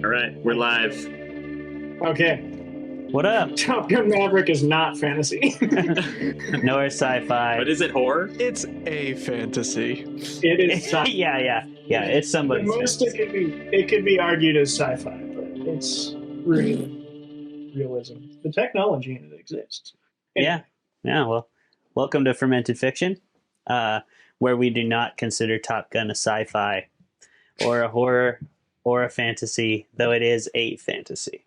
All right, we're live. Okay. What up? Top Gun Maverick is not fantasy. Nor sci-fi. But is it horror? It's a fantasy. It is sci-fi. yeah. It's The somebody's most it could be argued as sci-fi, but it's realism. The technology in it exists. Yeah. Well, welcome to Fermented Fiction, where we do not consider Top Gun a sci-fi or a horror or a fantasy, though it is a fantasy,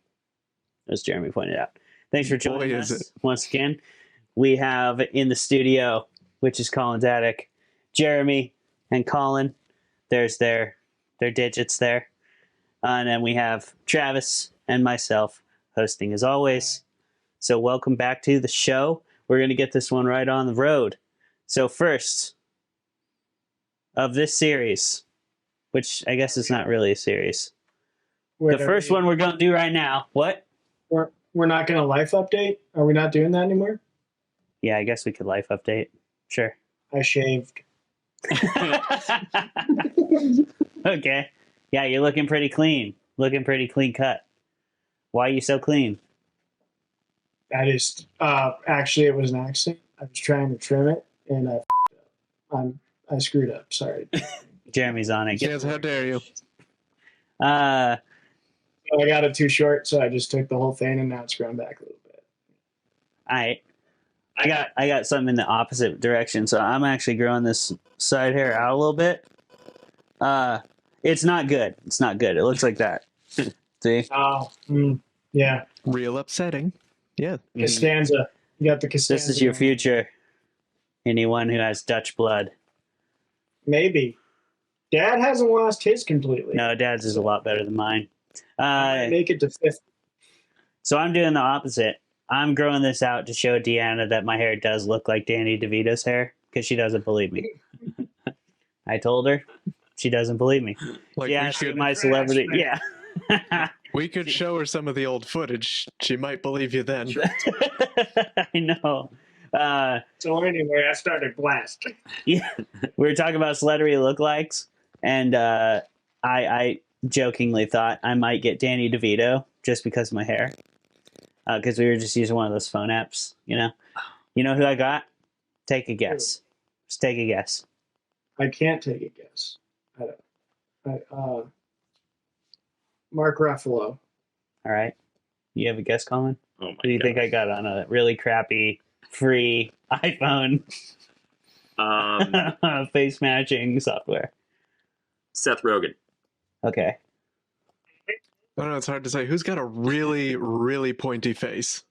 as Jeremy pointed out. Thanks for joining us once again. We have in the studio, which is Colin's attic, Jeremy and Colin. There's their digits there. And then we have Travis and myself hosting as always. So welcome back to the show. We're going to get this one right on the road. So first of this series, which I guess is not really a series. The first one we're going to do right now. What? We're not going to life update? Are we not doing that anymore? Yeah, I guess we could life update. Sure. I shaved. Okay. Yeah, you're looking pretty clean. Looking pretty clean cut. Why are you so clean? That is, actually, it was an accident. I was trying to trim it, and I screwed up. Sorry. Jeremy's on it. Yes, how dare you? I got it too short, so I just took the whole thing, and now it's grown back a little bit. I got something in the opposite direction, so I'm actually growing this side hair out a little bit. It's not good. It's not good. It looks like that. See? Oh, yeah. Real upsetting. Yeah. Costanza. You got the Costanza. This is your future. Anyone who has Dutch blood. Maybe. Dad hasn't lost his completely. No, Dad's is a lot better than mine. Make it to 50. So I'm doing the opposite. I'm growing this out to show Deanna that my hair does look like Danny DeVito's hair, because she doesn't believe me. I told her. She doesn't believe me. Like yeah, my celebrity. Yeah. We could show her some of the old footage. She might believe you then. I know. So anyway, I started blast. Yeah, we were talking about celebrity lookalikes, and I jokingly thought I might get Danny DeVito just because of my hair, because we were just using one of those phone apps. You know who I got? Take a guess. Just take a guess. I can't take a guess. Mark Ruffalo. All right, you have a guess, Colin? Oh my Who do you think I got on a really crappy free iPhone face matching software? Seth Rogen. Okay. I don't know, it's hard to say. Who's got a really, really pointy face?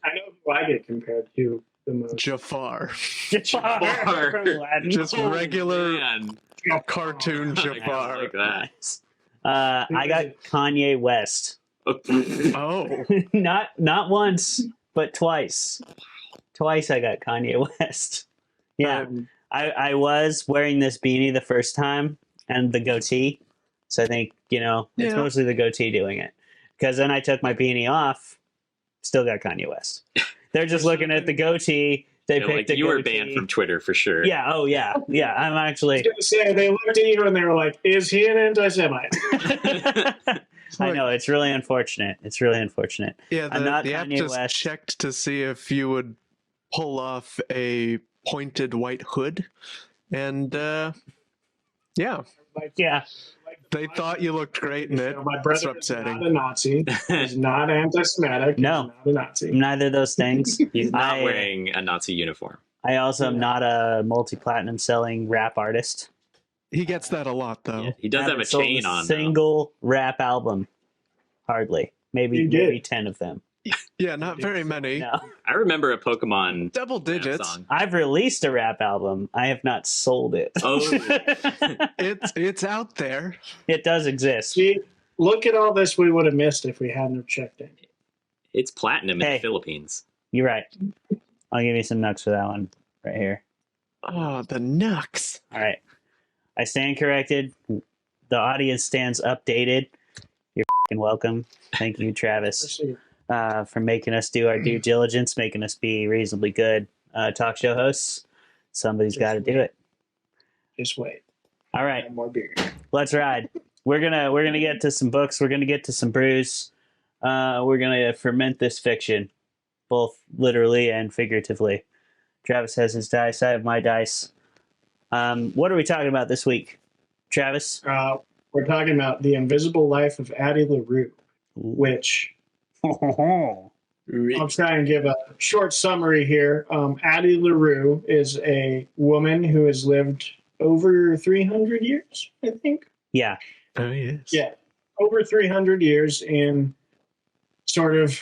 I know who I get compared to the most. Jafar. Jafar. From Aladdin. Just regular Man. cartoon Jafar. Like that. I got Kanye West. Oh. Not once, but twice. Twice I got Kanye West. Yeah. I was wearing this beanie the first time and the goatee. So I think, it's mostly the goatee doing it. Because then I took my beanie off, still got Kanye West. They're just looking at the goatee. They picked the you were goatee. banned from Twitter for sure. Yeah, oh yeah. Yeah, I'm actually... I was going to say, they looked at you and they were like, is he an anti-Semite? I know, it's really unfortunate. It's really unfortunate. Yeah, I'm not the app Kanye just West. checked to see if you would pull off a pointed white hood. And, yeah. Yeah. They thought you looked great in it. My It's brother is upsetting. not a Nazi. He's not anti-Semitic. No. He's not a Nazi. Neither of those things. He's not wearing a Nazi uniform. I also am not a multi-platinum selling rap artist. He gets that a lot, though. Yeah, he does have a Haven't sold chain on. Single rap album. Hardly. Maybe 10 of them. Yeah, not very many. No. I remember a Pokemon Double digits. song. I've released a rap album. I have not sold it. Oh. It's out there. It does exist. See, look at all this we would have missed if we hadn't have checked in. It's platinum in Hey. the Philippines. You're right. I'll give you some nucks for that one right here. Oh, the Nux. All right. I stand corrected. The audience stands updated. You're f***ing welcome. Thank you, Travis, for making us do our due diligence, making us be reasonably good talk show hosts. Somebody's got to do it. Just wait. All right. Add more beer. Let's ride. we're gonna get to some books. We're gonna get to some brews. We're gonna ferment this fiction, both literally and figuratively. Travis has his dice. I have my dice. What are we talking about this week, Travis? We're talking about The Invisible Life of Addie LaRue, which I'll try and give a short summary here. Addie LaRue is a woman who has lived over 300 years, I think. Yeah. Oh, yes. Yeah, over 300 years, and sort of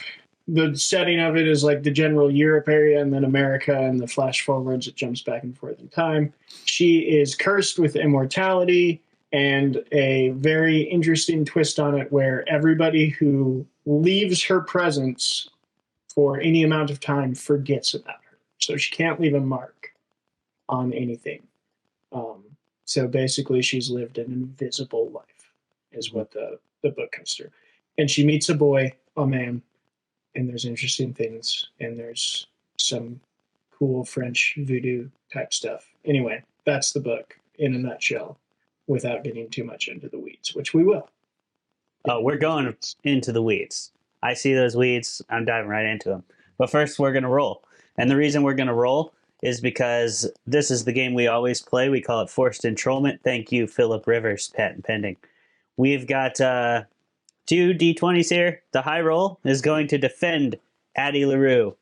the setting of it is like the general Europe area and then America, and the flash forwards, it jumps back and forth in time. She is cursed with immortality, and a very interesting twist on it where everybody who leaves her presence for any amount of time forgets about her. So she can't leave a mark on anything. So basically she's lived an invisible life is what the book comes through. And she meets a boy, a man, and there's interesting things, and there's some cool French voodoo type stuff. Anyway, that's the book in a nutshell, without getting too much into the weeds, which we will. Oh, we're going into the weeds. I see those weeds. I'm diving right into them. But first, we're going to roll. And the reason we're going to roll is because this is the game we always play. We call it Forced Entrollment. Thank you, Philip Rivers, patent pending. We've got 2 D20s here. The high roll is going to defend Addie LaRue,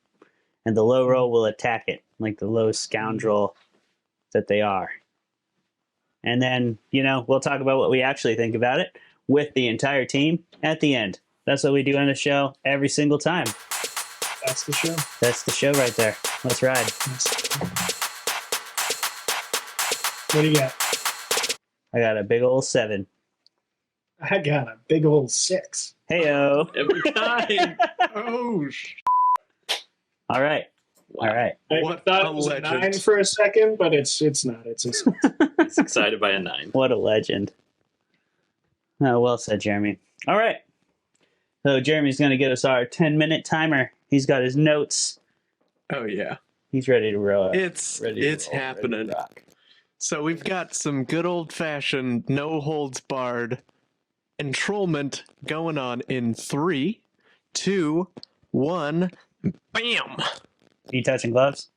and the low roll will attack it, like the low scoundrel that they are. And then, we'll talk about what we actually think about it with the entire team at the end. That's what we do on the show every single time. That's the show. That's the show right there. Let's ride. What do you got? I got a big old 7. I got a big old 6. Heyo. Every time. Oh, All right. Wow. All right. I What thought a it was a legend. 9 for a second, but it's not. It's a 6. He's excited by a 9. What a legend. Oh, well said, Jeremy. All right. So Jeremy's going to give us our 10-minute timer. He's got his notes. Oh, yeah. He's ready to roll. It's happening. So we've got some good old-fashioned, no-holds-barred entrollment going on in 3, 2, 1, bam! Are you touching gloves?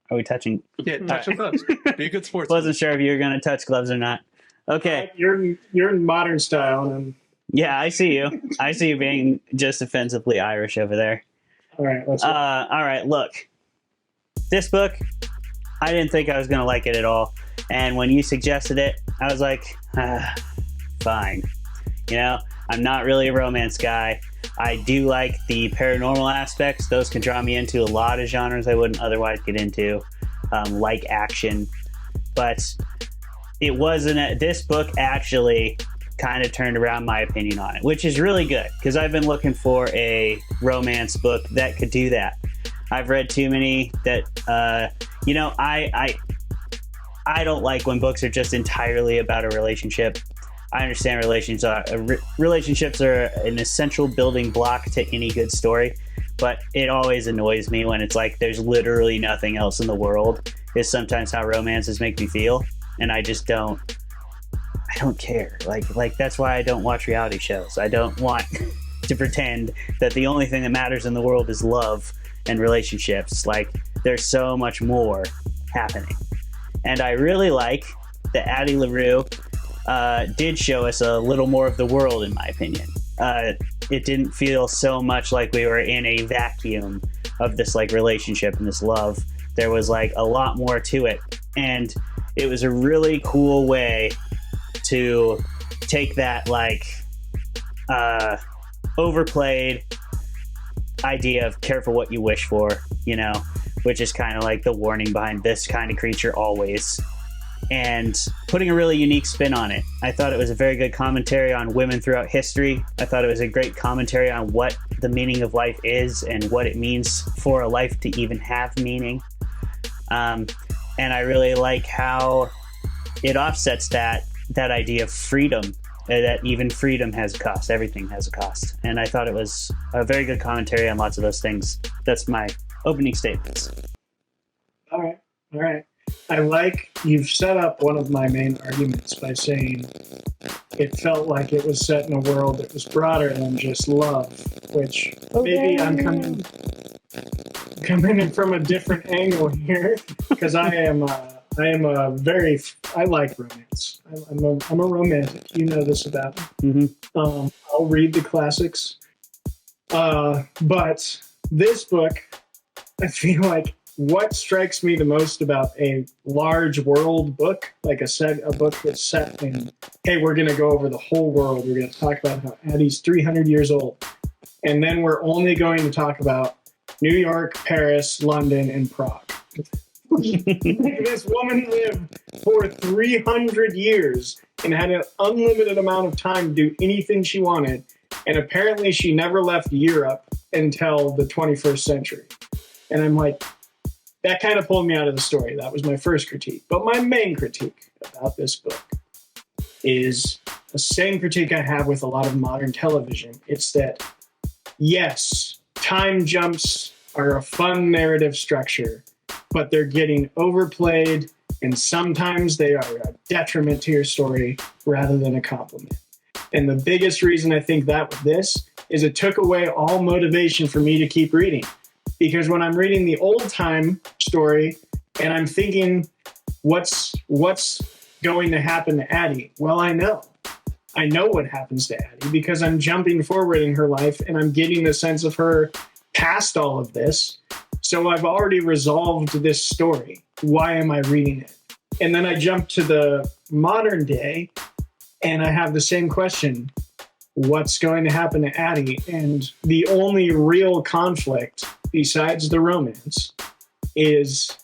Are we touching? Yeah, touch the gloves. Be a good sportsman. Wasn't sure if you were going to touch gloves or not. Okay. You're in modern style, and Yeah, I see you. I see you being just offensively Irish over there. all right, let's go. All right, look. This book, I didn't think I was going to like it at all. And when you suggested it, I was like, fine. I'm not really a romance guy. I do like the paranormal aspects. Those can draw me into a lot of genres I wouldn't otherwise get into, like action. But it wasn't. This book actually kind of turned around my opinion on it, which is really good because I've been looking for a romance book that could do that. I've read too many that, I don't like when books are just entirely about a relationship. I understand relationships are an essential building block to any good story, but it always annoys me when it's like there's literally nothing else in the world. Is sometimes how romances make me feel, and I just don't care. Like that's why I don't watch reality shows. I don't want to pretend that the only thing that matters in the world is love and relationships. Like there's so much more happening. And I really like that Addie LaRue did show us a little more of the world, in my opinion. It didn't feel so much like we were in a vacuum of this like relationship and this love. There was like a lot more to it. And it was a really cool way to take that like overplayed idea of careful what you wish for, which is kind of like the warning behind this kind of creature always, and putting a really unique spin on it. I thought it was a very good commentary on women throughout history. I thought it was a great commentary on what the meaning of life is and what it means for a life to even have meaning. And I really like how it offsets that idea of freedom, that even freedom has a cost. Everything has a cost. And I thought it was a very good commentary on lots of those things. That's my opening statements. All right. You've set up one of my main arguments by saying it felt like it was set in a world that was broader than just love, which maybe I'm coming in from a different angle here, because I like romance. I'm a romantic. You know this about me. Mm-hmm. I'll read the classics. But this book, I feel like what strikes me the most about a large world book, like a book that's set in, hey, we're going to go over the whole world. We're going to talk about how Addie's 300 years old. And then we're only going to talk about New York, Paris, London, and Prague. This woman lived for 300 years and had an unlimited amount of time to do anything she wanted. And apparently she never left Europe until the 21st century. And I'm like, that kind of pulled me out of the story. That was my first critique. But my main critique about this book is the same critique I have with a lot of modern television. It's that, yes, time jumps are a fun narrative structure, but they're getting overplayed, and sometimes they are a detriment to your story rather than a compliment. And the biggest reason I think that with this is it took away all motivation for me to keep reading. Because when I'm reading the old time story and I'm thinking, what's going to happen to Addie? Well, I know what happens to Addie because I'm jumping forward in her life and I'm getting the sense of her past all of this. So I've already resolved this story. Why am I reading it? And then I jump to the modern day and I have the same question. What's going to happen to Addie? And the only real conflict besides the romance is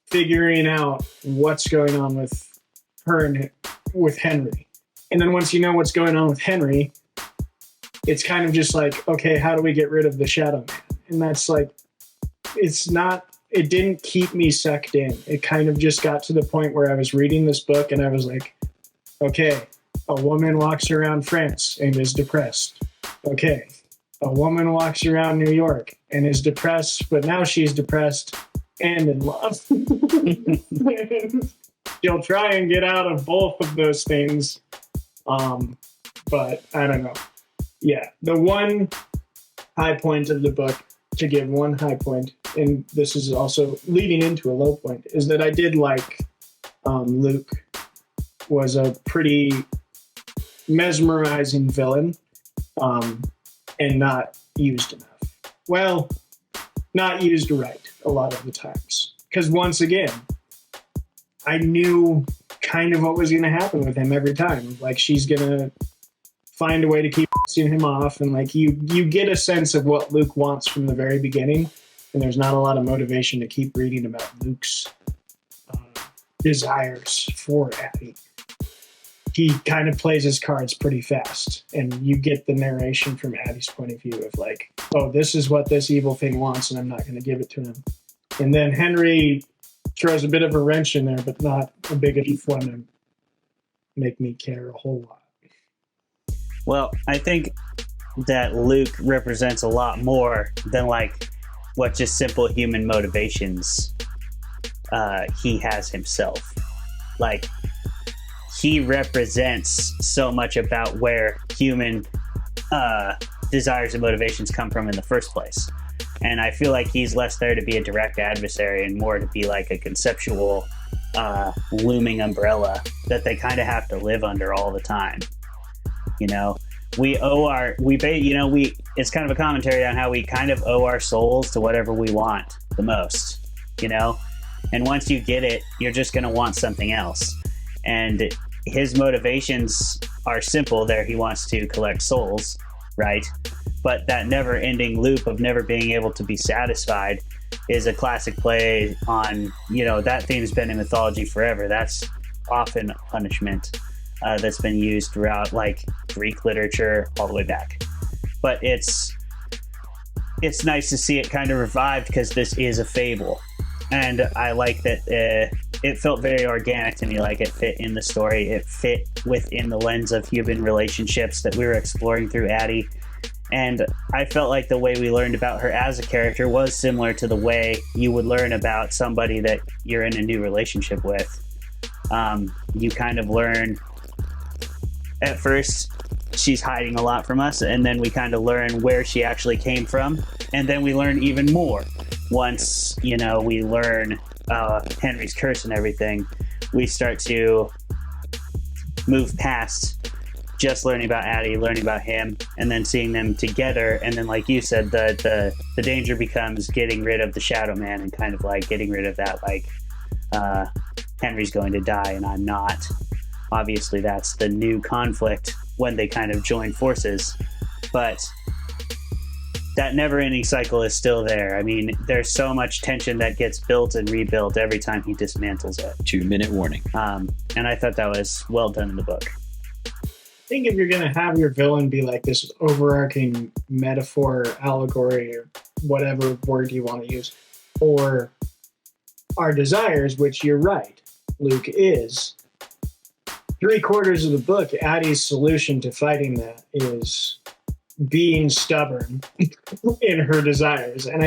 figuring out what's going on with her and with Henry. And then once you know what's going on with Henry, it's kind of just like, okay, how do we get rid of the Shadow Man? And that's like, it didn't keep me sucked in. It kind of just got to the point where I was reading this book and I was like, okay, a woman walks around France and is depressed. Okay, a woman walks around New York and is depressed, but now she's depressed and in love. She'll try and get out of both of those things. But I don't know. Yeah, the one high point of the book, to give one high point, and this is also leading into a low point, is that I did like Luke was a pretty mesmerizing villain and not used enough. Well, not used right a lot of the times. Because once again, I knew kind of what was going to happen with him every time. Like, she's going to find a way to keep pissing him off. And, like, you get a sense of what Luke wants from the very beginning. And there's not a lot of motivation to keep reading about Luke's desires for Addie. He kind of plays his cards pretty fast. And you get the narration from Addie's point of view of, like, oh, this is what this evil thing wants, and I'm not going to give it to him. And then Henry throws a bit of a wrench in there, but not a big enough one to make me care a whole lot. Well, I think that Luke represents a lot more than like what just simple human motivations he has himself. Like, he represents so much about where human desires and motivations come from in the first place. And I feel like he's less there to be a direct adversary and more to be like a conceptual looming umbrella that they kind of have to live under all the time. You know, it's kind of a commentary on how we kind of owe our souls to whatever we want the most, you know? And once you get it, you're just going to want something else. And his motivations are simple there. He wants to collect souls, right? But that never-ending loop of never being able to be satisfied is a classic play on, you know, that theme's been in mythology forever. That's often punishment that's been used throughout, like, Greek literature all the way back. But it's nice to see it kind of revived because this is a fable. And I like that it felt very organic to me, like it fit in the story. It fit within the lens of human relationships that we were exploring through Addie. And I felt like the way we learned about her as a character was similar to the way you would learn about somebody that you're in a new relationship with. You kind of learn, at first, she's hiding a lot from us, and then we kind of learn where she actually came from, and then we learn even more. Once, we learn Henry's curse and everything, we start to move past just learning about Addie, learning about him, and then seeing them together. And then, like you said, the danger becomes getting rid of the Shadow Man and kind of like getting rid of that, like, Henry's going to die and I'm not. Obviously, that's the new conflict when they kind of join forces. But that never-ending cycle is still there. I mean, there's so much tension that gets built and rebuilt every time he dismantles it. 2-minute warning. And I thought that was well done in the book. I think if you're going to have your villain be like this overarching metaphor, allegory, or whatever word you want to use, or our desires, which you're right, Luke is, 3/4 of the book, Addie's solution to fighting that is being stubborn in her desires. And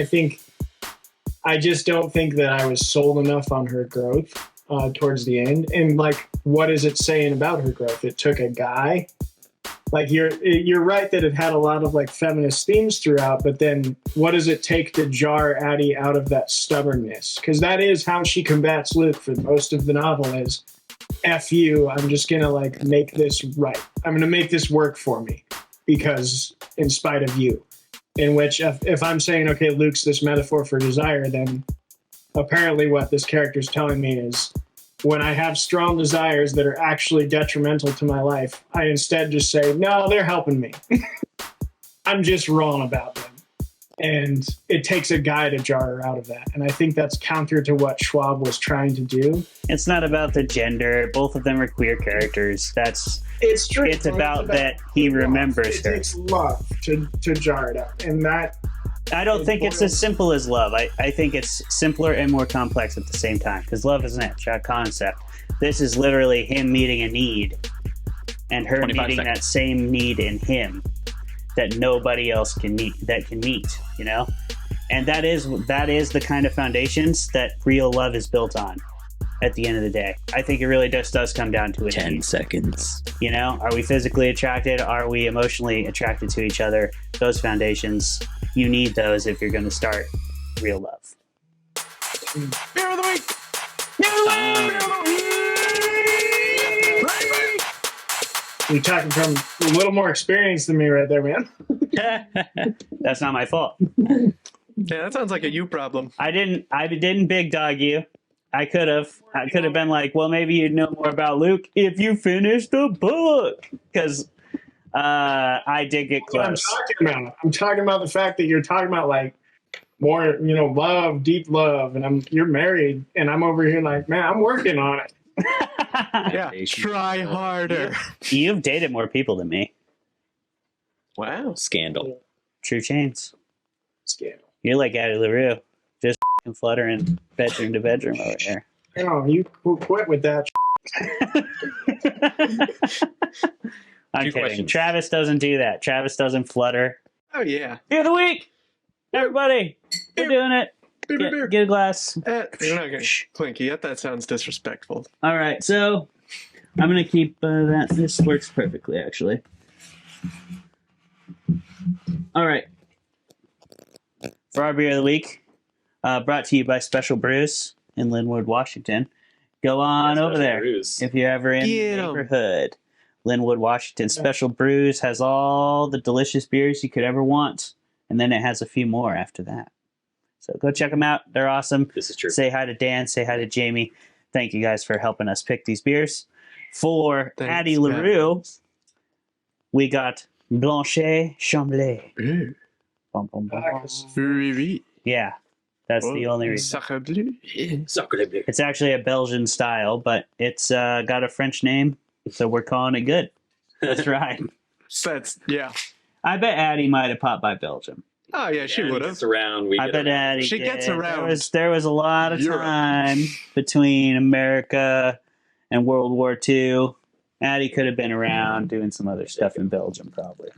I just don't think that I was sold enough on her growth towards the end. And like, what is it saying about her growth? It took a guy. Like, you're right that it had a lot of like feminist themes throughout, but then what does it take to jar Addie out of that stubbornness? Because that is how she combats Luke for most of the novel is, F you, I'm just going to like make this right. I'm going to make this work for me because in spite of you. In which if I'm saying, okay, Luke's this metaphor for desire, then apparently what this character is telling me is when I have strong desires that are actually detrimental to my life, I instead just say, no, they're helping me. I'm just wrong about them. And it takes a guy to jar her out of that. And I think that's counter to what Schwab was trying to do. It's not about the gender. Both of them are queer characters. It's true. It's about that he remembers her. It takes love to jar it out. And that... I don't think it's as simple as love. I think it's simpler and more complex at the same time, because love is an abstract concept. This is literally him meeting a need and her meeting that same need in him that nobody else can meet, and that is the kind of foundations that real love is built on at the end of the day. I think it really just does come down to it. 10 seconds. Are we physically attracted? Are we emotionally attracted to each other? Those foundations, you need those if you're going to start real love. Beer of the week! You're talking from a little more experience than me right there, man. That's not my fault. Yeah, that sounds like a you problem. I didn't big dog you. I could have been like, well, maybe you'd know more about Luke if you finished the book. Because I did get close. I'm talking about the fact that you're talking about like more, love, deep love, and you're married, and I'm over here like, man, I'm working on it. Yeah, try harder. You've dated more people than me. Wow. Scandal. True chains. Scandal. You're like Addie LaRue, just fluttering bedroom to bedroom over here. Oh, you quit with that. I'm kidding. Travis doesn't do that. Travis doesn't flutter. Oh, yeah. Beer of the week! Everybody! We're doing it. Beer. Get a glass. You're not going to clink yet. That sounds disrespectful. All right, so I'm going to keep that. This works perfectly, actually. All right. For our beer of the week, brought to you by Special Brews in Linwood, Washington. Go on over there if you're ever in the neighborhood. Linwood, Washington. Special Brews has all the delicious beers you could ever want, and then it has a few more after that. So go check them out. They're awesome. This is true. Say hi to Dan. Say hi to Jamie. Thank you guys for helping us pick these beers. For Addie LaRue, we got Blanche Chambly. Bum, bum, bum, bum. Yeah, that's the only reason. Sacre bleu. It's actually a Belgian style, but it's got a French name, so we're calling it good. That's right. Yeah. I bet Addie might have popped by Belgium. Oh, yeah, she would have. I bet Addie She did. gets around. There was a lot of Europe. time between America and World War II. Addie could have been around doing some other stuff in Belgium, probably.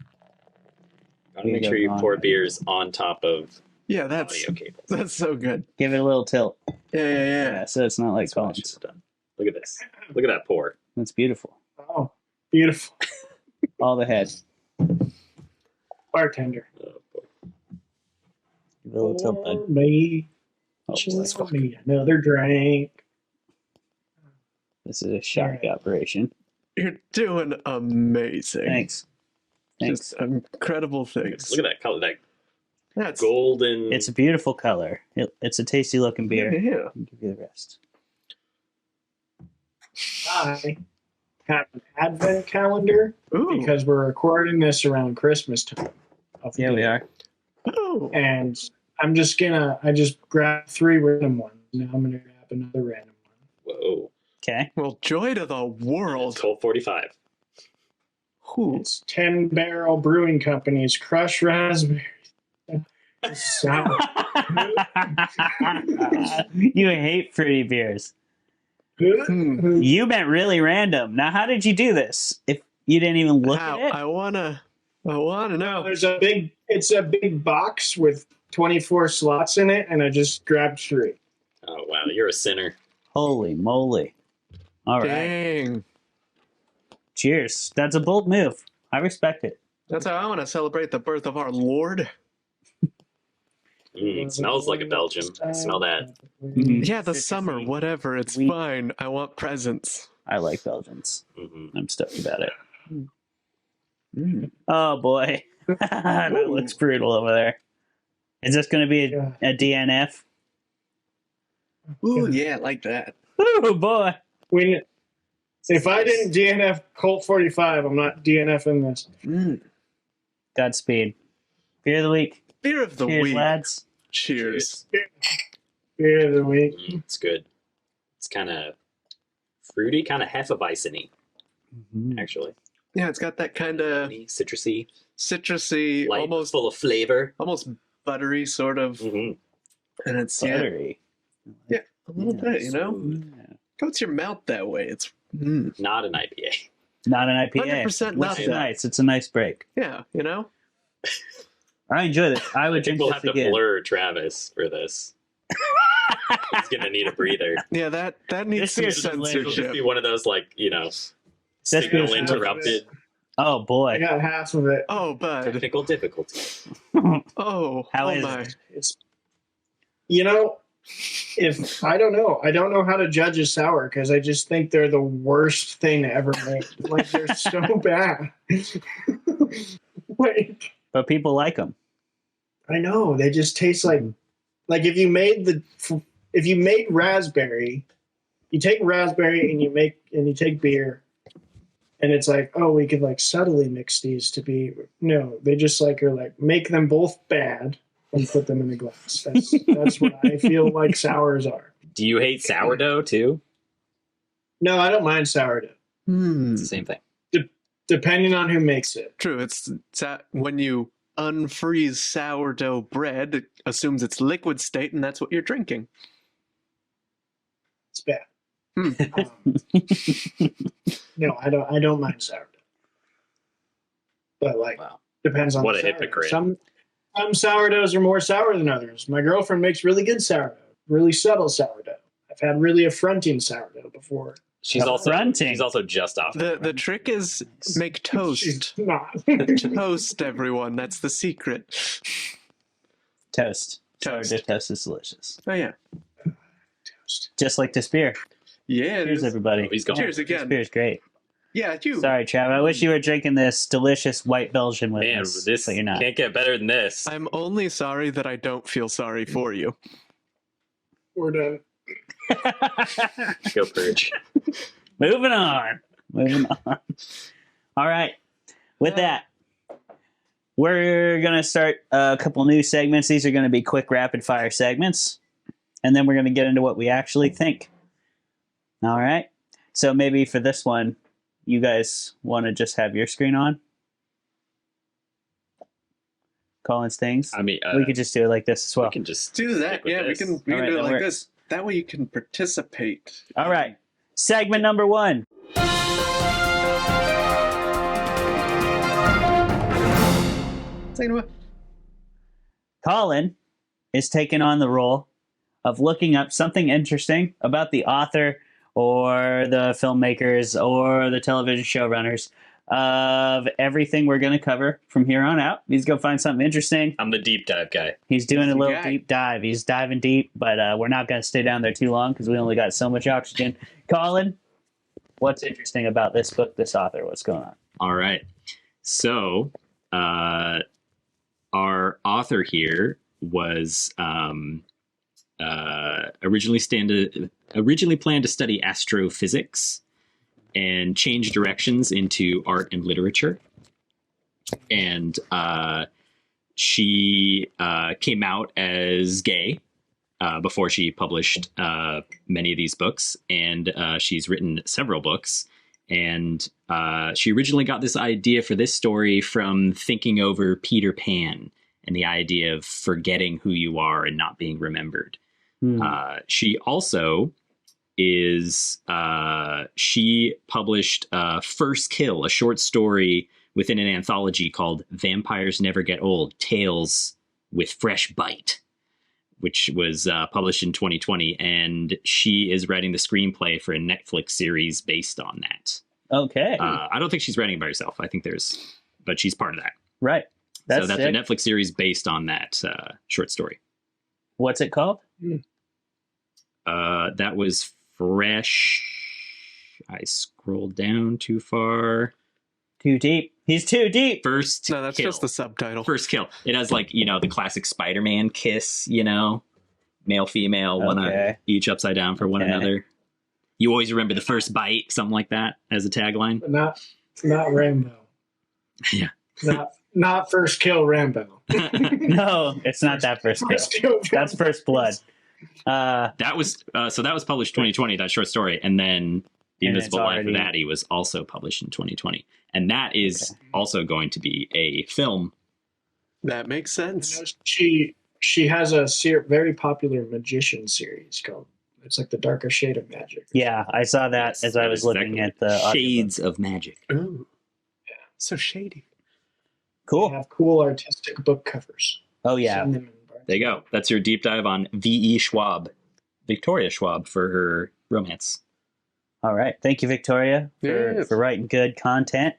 Make sure you pour beers on top of Yeah, that's audio cables. that's so good. Give it a little tilt. Yeah. So it's not like That's what I should Collins. have done. Look at this. Look at that pour. That's beautiful. Oh, beautiful. All the head. Bartender. Oh, boy. Give it a little tilt, bud. Pour me, Oh, Jesus pour fuck. me another drink. this is a shock operation. You're doing amazing. Thanks. Just incredible things. Look at that color. That That's golden. It's a beautiful color. It's a tasty looking beer. Yeah. I'll give you the rest. I have an advent calendar Ooh. because we're recording this around Christmas time. Yeah, we are. Ooh. And I just grabbed 3 random ones. Now I'm going to grab another random one. Whoa. Okay. Well, joy to the world. It's 12:45. Ooh. It's 10 Barrel Brewing Company's Crush Raspberry. Sour. You hate fruity beers. Hmm. You meant really random. Now, how did you do this? If you didn't even look How? at it? I wanna know. It's a big box with 24 slots in it, and I just grabbed 3. Oh, wow. You're a sinner. Holy moly. All right. Dang. Cheers. That's a bold move. I respect it. That's how I want to celebrate the birth of our Lord. It smells like a Belgian. Smell that. Yeah, the Citrusy. summer, whatever. It's Sweet. fine. I want presents. I like Belgians. Hmm. I'm stoked about it. Oh, boy. That looks brutal over there. Is this going to be a DNF? Ooh, yeah, like that. Oh, boy. If I didn't DNF Colt 45, I'm not DNFing this. Mm. Godspeed. Beer of the week. Beer of the Cheers, week. lads. Cheers. Beer of the week. It's good. It's kind of fruity, kind of Hefeweizen-y, actually. Yeah, it's got that kind of Citrusy, citrusy, light, almost full of flavor. buttery sort of, Hmm. and it's Buttery. a little bit, you know, Yeah. coats your mouth that way. It's Not an IPA. Not an IPA. 100% Which not is that. nice. It's a nice break. yeah, you know. I enjoy this. I would I think drink we'll this have to again. blur Travis for this. He's gonna need a breather. Yeah, that needs some beer's delicious. It'll just censorship. be one of those, like, beer's signal delicious. interrupted, Oh I boy. got half of it. Oh, bud. technical difficulty. Oh, How oh is my. It's, if I don't know how to judge a sour because I just think they're the worst thing ever made. Like they're so bad. Like But people like them. I know they just taste like if you made raspberry, you take raspberry and you take beer, and it's like, oh, we could like subtly mix these to be they just are like make them both bad and put them in a glass. That's what I feel like sours are. Do you hate sourdough too? No, I don't mind sourdough, It's the same thing. depending on who makes it. True. It's when you unfreeze sourdough bread, it assumes it's liquid state, and that's what you're drinking. It's bad. Hmm. No, I don't mind sourdough, but Wow. depends on What the a sourdough. hypocrite. Some sourdoughs are more sour than others. My girlfriend makes really good sourdough, really subtle sourdough. I've had really affronting sourdough before. She's also Affronting. just off. The trick is make toast. She's not. Toast, everyone. That's the secret. Toast. Toast. Sourdough toast is delicious. Oh yeah. Just like this beer. Yeah. it Cheers, is. everybody. Oh, he's gone. Cheers This again. beer's great. Yeah, you. Sorry, Trav. I wish you were drinking this delicious white Belgian with Man, us. this but you're not. can't get better than this. I'm only sorry that I don't feel sorry for you. We're done. Go purge. Moving on. All right. With that, we're going to start a couple new segments. These are going to be quick rapid fire segments. And then we're going to get into what we actually think. All right. So maybe for this one, you guys want to just have your screen on? Collins things. I mean, we could just do it like this as well. we can just Do that. stick with Yeah, this. we can All right, do it that like works. this. That way you can participate. All right. Segment number 1. Take it away. Colin is taking on the role of looking up something interesting about the author or the filmmakers or the television showrunners of everything we're going to cover from here on out. He's going to find something interesting. I'm the deep dive guy. He's doing a Easy little guy. deep dive. He's diving deep, but we're not going to stay down there too long because we only got so much oxygen. Colin, what's interesting about this book, this author? What's going on? All right. So, our author here was originally planned to study astrophysics and change directions into art and literature. And she came out as gay before she published many of these books. And she's written several books. And she originally got this idea for this story from thinking over Peter Pan and the idea of forgetting who you are and not being remembered. She also she published First Kill, a short story within an anthology called Vampires Never Get Old, Tales with Fresh Bite, which was published in 2020. And she is writing the screenplay for a Netflix series based on that. Okay. I don't think she's writing by herself. I think but she's part of that. Right. So that's a sick. Netflix series based on that short story. What's it called? That was Fresh. I scrolled down too far. Too deep. He's too deep. First No, that's Kill. just the subtitle. First Kill. It has the classic Spider-Man kiss, male, female, one Okay. each upside down for one Okay. another. You always remember the first bite, something like that as a tagline. But not Rambo. Yeah. Not First Kill Rambo. No, it's not that first kill. First Kill That's First Blood. That was published 2020, that short story, and then The And it's Invisible Life of already- Addie was also published in 2020, and that is also going to be a film. That makes sense. She has a very popular magician series called. It's like The Darker Shade of Magic. Yeah, I saw that Yes, as I that was is looking exactly. at the Shades of Magic. Ooh. So shady. They Cool. have cool artistic book covers. Oh yeah. Seen them in Barnes. There you go. That's your deep dive on V.E. Schwab, Victoria Schwab, for her romance. All right. Thank you, Victoria, Yes. for writing good content.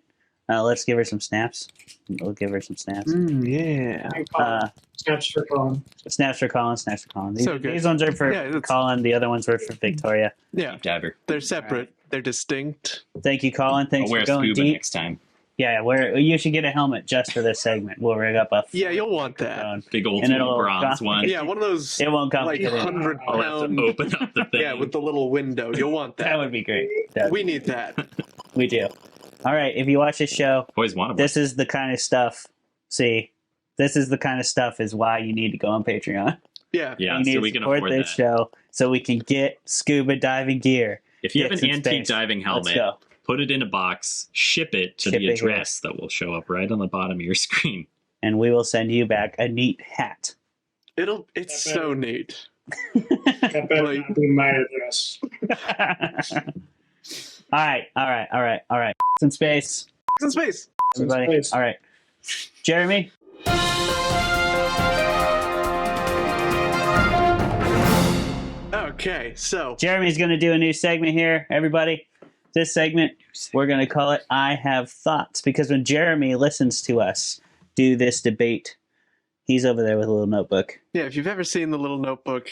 Let's give her some snaps. We'll give her some snaps. Yeah. And Colin. Snaps for Colin. Snaps for Colin. Snaps for Colin. These, So good. these ones are for Yeah, it's- Colin. The other ones were for Victoria. Yeah. Deep diver. They're separate. They're distinct. Thank you, Colin. I'll Thanks wear for a going scuba deep. next time. Yeah, you should get a helmet just for this segment. We'll rig up a Yeah, you'll want that. phone. Big old And it'll- bronze one. Yeah, one of those It won't come like with it. 100 I'll have to pound. open up the thing. Yeah, with the little window. You'll want That that. would be great. We need that. We do. All right. If you watch this show, Always wanted one. this is the kind of stuff. See, this is the kind of stuff is why you need to go on Patreon. Yeah. Yeah, You need so to we can support afford this that. show so we can get scuba diving gear. If you have Yes, an in antique space. diving Let's helmet, go. put it in a box, ship it to Ship the it here. address that will show up right on the bottom of your screen. And we will send you back a neat hat. It's so neat. That better Like- not be my address. All right. In space, It's in space. everybody. space. All right. Jeremy, Okay, so Jeremy's going to do a new segment here, everybody. This segment, we're going to call it I Have Thoughts, because when Jeremy listens to us do this debate, he's over there with a little notebook. yeah, if you've ever seen the little notebook,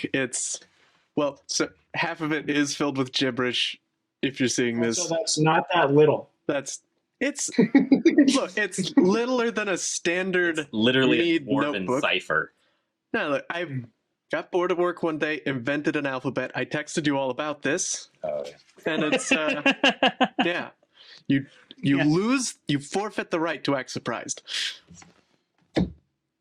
so half of it is filled with gibberish. If you're seeing this, So that's not that little. it's look, it's littler than a standard. Literally a Read dwarven notebook. cipher. No, look, I got bored at work one day, invented an alphabet. I texted you all about this, and it's yeah, you Yeah. you forfeit the right to act surprised.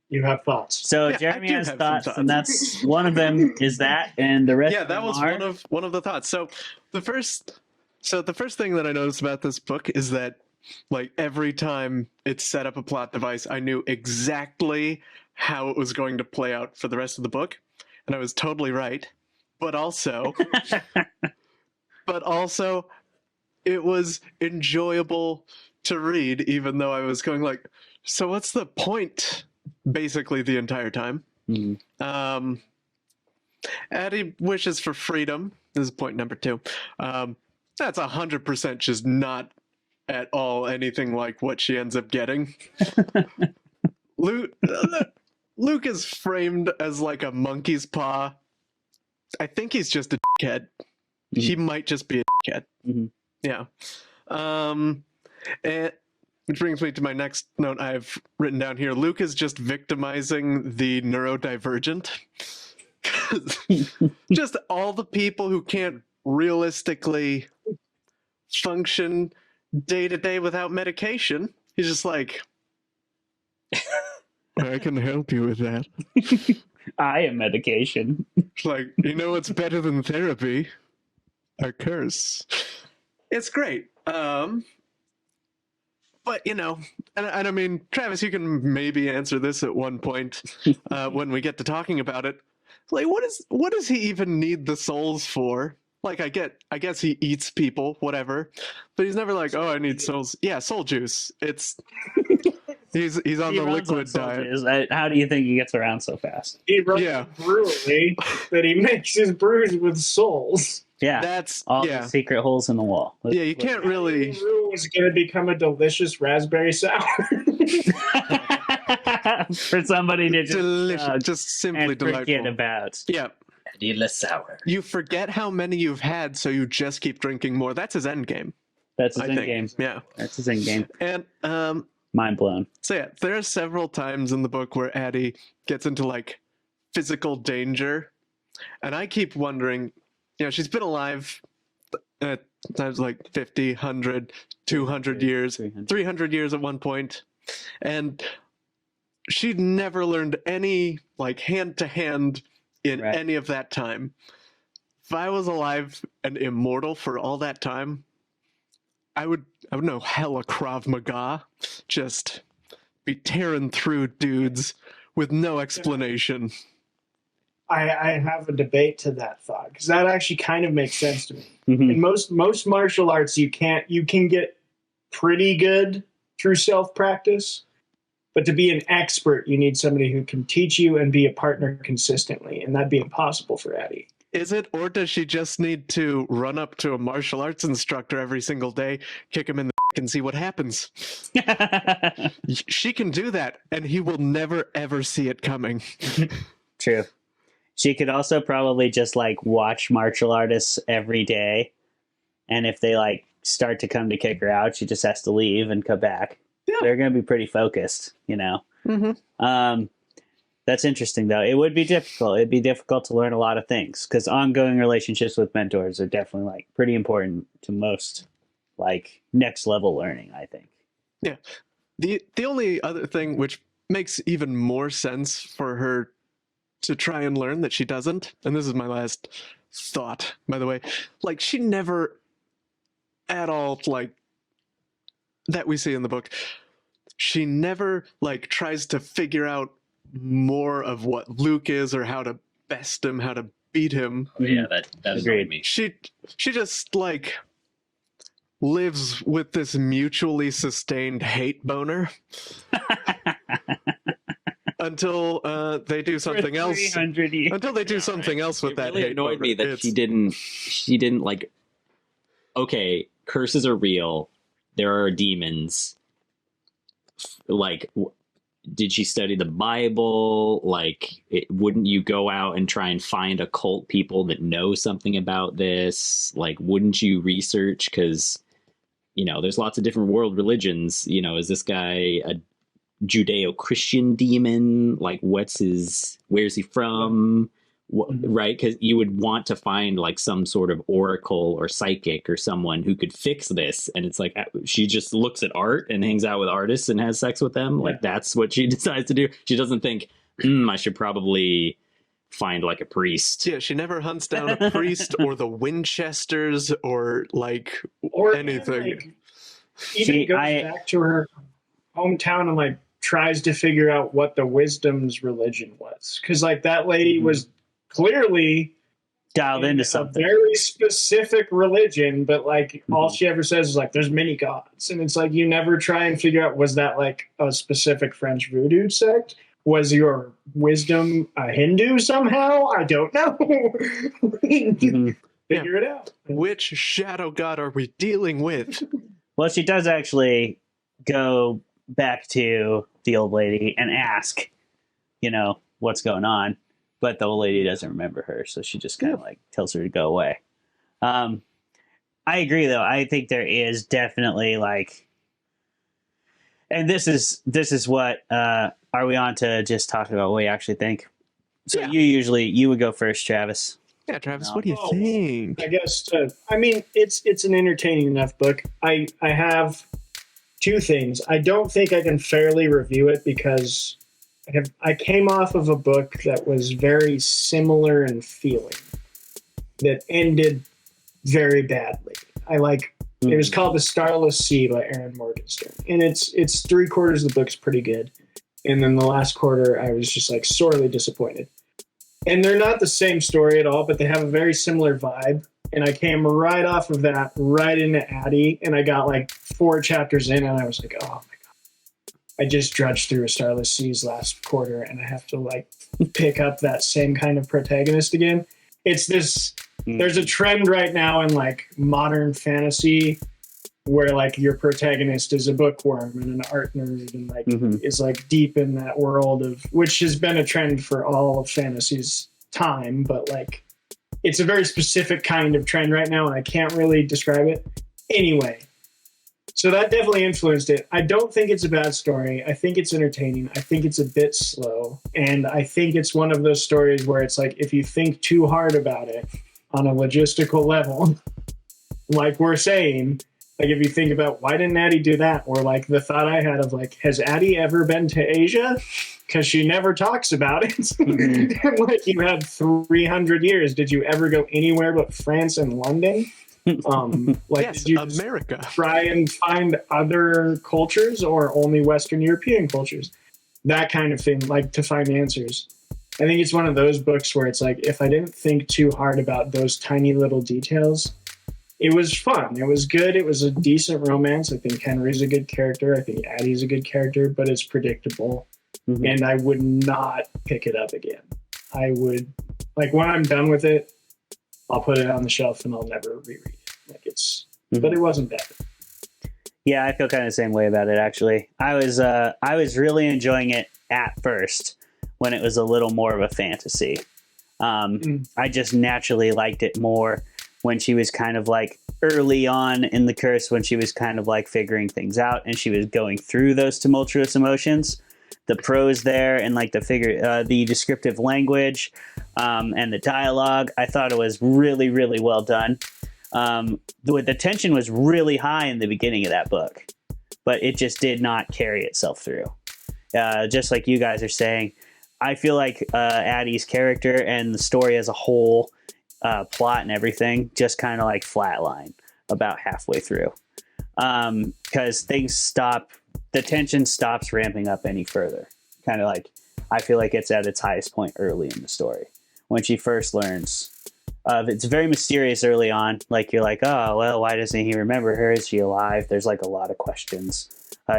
You have thoughts. So Yeah, I Jeremy do has have some thoughts, thoughts. and that's one of them is that, and the rest Yeah, of that them was are, one of the thoughts. So the first thing that I noticed about this book is that like every time it set up a plot device, I knew exactly how it was going to play out for the rest of the book, and I was totally right. But also, it was enjoyable to read, even though I was going like, so what's the point basically the entire time. Mhm. Addie wishes for freedom. This is point number 2. That's 100% just not at all anything like what she ends up getting. Luke is framed as like a monkey's paw. I think he's just a dickhead. He might just be a dickhead. Yeah. And which brings me to my next note I've written down here. Luke is just victimizing the neurodivergent. Just all the people who can't realistically function day to day without medication. He's just like, I can help you with that. I am medication. Like, you know what's better than therapy? A curse. It's great. But, you know, and I mean, Travis, you can maybe answer this at one point when we get to talking about it. Like, what does he even need the souls for? Like, I guess he eats people, whatever, but he's never like, oh, I need souls. Yeah, soul juice. It's he's on He the runs liquid on diet. soldiers. How do you think he gets around so fast? He runs Yeah. a brewery that he makes his brews with souls. Yeah, That's all the secret holes in the wall. Yeah, you can't really. Addie LaRue was going to become a delicious raspberry sour. For somebody to just, Delicious, just simply and forget delightful. about. Yeah, Addie LaRue. you forget how many you've had, so you just keep drinking more. That's his end game. That's his I end think. game. Yeah, That's his end game. and Mind blown. so yeah, there are several times in the book where Addie gets into like physical danger, and I keep wondering, you know, she's been alive at times like 50, 100, 200 years, 300 years at one point, and she'd never learned any like hand to hand in Right. any of that time. If I was alive and immortal for all that time, I would know hella Krav Maga, just be tearing through dudes with no explanation. I have a debate to that thought because that actually kind of makes sense to me. Mhm. In most martial arts, you can get pretty good through self practice, but to be an expert, you need somebody who can teach you and be a partner consistently, and that'd be impossible for Addie. Is it, or does she just need to run up to a martial arts instructor every single day, kick him in the and see what happens? She can do that, and he will never ever see it coming. True. She could also probably just like watch martial artists every day, and if they like start to come to kick her out, she just has to leave and come back. Yeah. They're going to be pretty focused, you know. Mm-hmm. That's interesting, though. It would be difficult. It'd be difficult to learn a lot of things because ongoing relationships with mentors are definitely like pretty important to most like next level learning, I think. Yeah. The only other thing which makes even more sense for her to try and learn that she doesn't, and this is my last thought, by the way, like she never at all, like that we see in the book, she never like tries to figure out more of what Luke is or how to best him, how to beat him. Yeah, that annoyed me. She just like lives with this mutually sustained hate boner until they do something else. 300 years. Until they do something else with It that really hate annoyed boner. me that she didn't like. Okay, curses are real. There are demons. Like, did she study the Bible? Like, wouldn't you go out and try and find occult people that know something about this? Like, wouldn't you research? Because, you know, there's lots of different world religions. You know, is this guy a Judeo-Christian demon? Like, where's he from? Right? Because you would want to find like some sort of oracle or psychic or someone who could fix this. And it's like, she just looks at art and hangs out with artists and has sex with them. Like, that's what she decides to do. She doesn't think, I should probably find like a priest. Yeah, she never hunts down a priest or the Winchesters or like Or anything. like, even goes back to her hometown and like tries to figure out what the Wisdom's religion was, because like that lady was clearly Dialed into a something. very specific religion, but like all she ever says is like there's many gods, and it's like you never try and figure out, was that like a specific French voodoo sect, Was your wisdom a Hindu somehow? I don't know. Figure it out. Which shadow god are we dealing with? Well, she does actually go back to the old lady and ask, what's going on. But the old lady doesn't remember her, so she just kind of like tells her to go away. I agree, though. I think there is definitely like, and this is what are we on to just talking about what we actually think? So you would go first, Travis. Yeah, Travis, what do you think? I guess it's an entertaining enough book. I have two things. I don't think I can fairly review it because I came off of a book that was very similar in feeling that ended very badly. It was called The Starless Sea by Aaron Morgenstern, and it's 3/4 of the book's pretty good, and then the last quarter I was just like sorely disappointed. And they're not the same story at all, but they have a very similar vibe. And I came right off of that, right into Addie, and I got like 4 chapters in, and I was like, oh my god. I just drudged through A Starless Sea's last quarter, and I have to like pick up that same kind of protagonist again. It's this, there's a trend right now in like modern fantasy where like your protagonist is a bookworm and an art nerd and like is like deep in that world of, which has been a trend for all of fantasy's time, but like it's a very specific kind of trend right now and I can't really describe it. Anyway, so that definitely influenced it. I don't think it's a bad story. I think it's entertaining. I think it's a bit slow. And I think it's one of those stories where it's like, if you think too hard about it on a logistical level, like we're saying, like if you think about why didn't Addie do that? Or like the thought I had of like, has Addie ever been to Asia? Because she never talks about it. And like you had 300 years. Did you ever go anywhere but France and London? Yes, did you America. Try and find other cultures or only Western European cultures? That kind of thing, like to find answers. I think it's one of those books where it's like, if I didn't think too hard about those tiny little details, it was fun. It was good. It was a decent romance. I think Henry's a good character. I think Addie's a good character, but it's predictable. And I would not pick it up again. I would, like, when I'm done with it, I'll put it on the shelf and I'll never reread it. Like but it wasn't bad. Yeah, I feel kind of the same way about it, actually. I was really enjoying it at first when it was a little more of a fantasy. I just naturally liked it more when she was kind of like early on in the curse, when she was kind of like figuring things out and she was going through those tumultuous emotions. The prose there and like the descriptive language and the dialogue, I thought it was really, really well done. The tension was really high in the beginning of that book, but it just did not carry itself through. Just like you guys are saying, I feel like Addie's character and the story as a whole, plot and everything, just kind of like flatline about halfway through. Because the tension stops ramping up any further. Kind of like, I feel like it's at its highest point early in the story. When she first learns, it's very mysterious early on. Like, you're like, oh, well, why doesn't he remember her? Is she alive? There's like a lot of questions.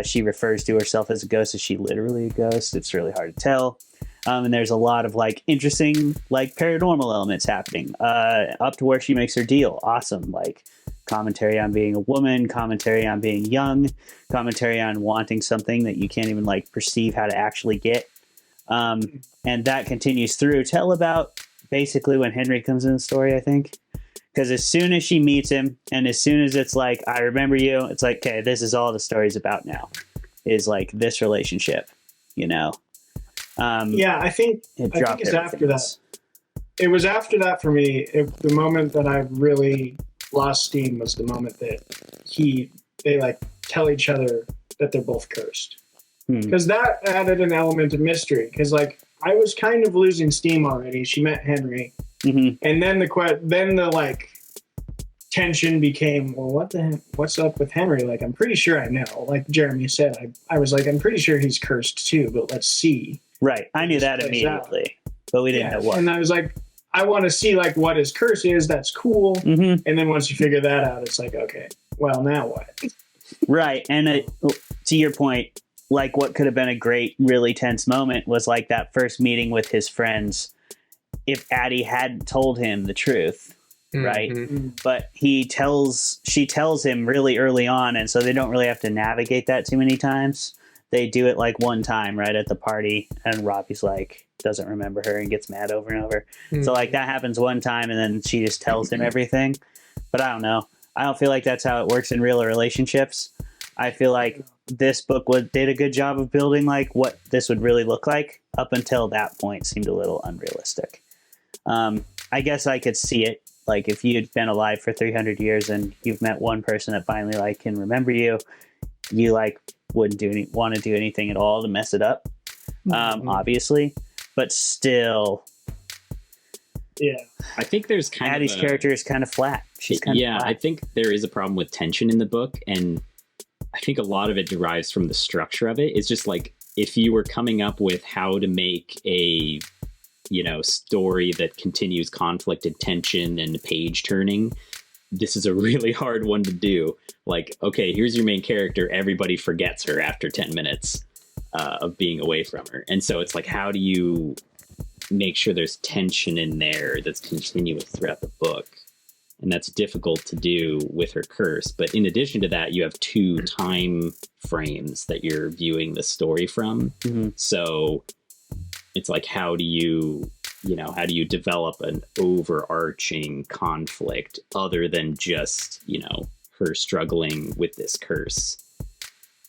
She refers to herself as a ghost. Is she literally a ghost? It's really hard to tell. And there's a lot of like interesting, like paranormal elements happening up to where she makes her deal. Awesome. Like commentary on being a woman, commentary on being young, commentary on wanting something that you can't even like perceive how to actually get. And that continues through till about basically when Henry comes in the story, I think. Because as soon as she meets him and as soon as it's like, I remember you, it's like, okay, this is all the story's about now, is like this relationship, I think it's after that. It was after that for me. The moment that I really lost steam was the moment that they like tell each other that they're both cursed, because that added an element of mystery. Because like I was kind of losing steam already. She met Henry, and then the like tension became, well, what's up with Henry? Like I'm pretty sure I know. Like Jeremy said, I was like, I'm pretty sure he's cursed too, but let's see. Right. I knew that immediately, but we didn't know what. And I was like, I want to see like what his curse is. That's cool. And then once you figure that out, it's like, okay, well, now what? Right. And to your point, like what could have been a great, really tense moment was like that first meeting with his friends. If Addie had told him the truth, right? Mm-hmm. But she tells him really early on, and so they don't really have to navigate that too many times. They do it like one time, right, at the party, and Robbie's like, doesn't remember her and gets mad over and over. Mm-hmm. So like that happens one time, and then she just tells him everything. But I don't know. I don't feel like that's how it works in real relationships. I feel like this book did a good job of building like what this would really look like. Up until that point, seemed a little unrealistic. I guess I could see it. Like if you'd been alive for 300 years and you've met one person that finally like can remember you, you like wouldn't want to do anything at all to mess it up. Obviously, but still, Yeah. I think there's Addie's character is kind of flat. She's kind of flat. I think there is a problem with tension in the book, and I think a lot of it derives from the structure of it. It's just like if you were coming up with how to make a story that continues conflict and tension and page turning, this is a really hard one to do. Like, okay, here's your main character. Everybody forgets her after 10 minutes of being away from her. And so it's like, how do you make sure there's tension in there that's continuous throughout the book? And that's difficult to do with her curse. But in addition to that, you have 2 time frames that you're viewing the story from. Mm-hmm. So it's like, how do you develop an overarching conflict other than just, her struggling with this curse?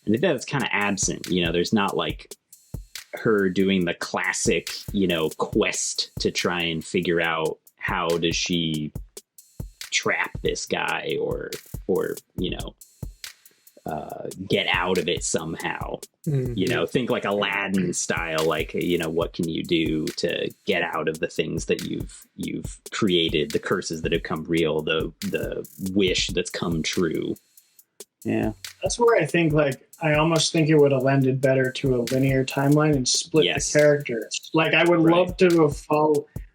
And I think that's kind of absent. There's not like her doing the classic, quest to try and figure out how does she trap this guy or get out of it somehow. Mm-hmm. Think like Aladdin style, like, what can you do to get out of the things that you've created, the curses that have come real, the wish that's come true. Yeah. That's where I think, like, I almost think it would have lended better to a linear timeline and split Yes. the characters. Like, I would love to have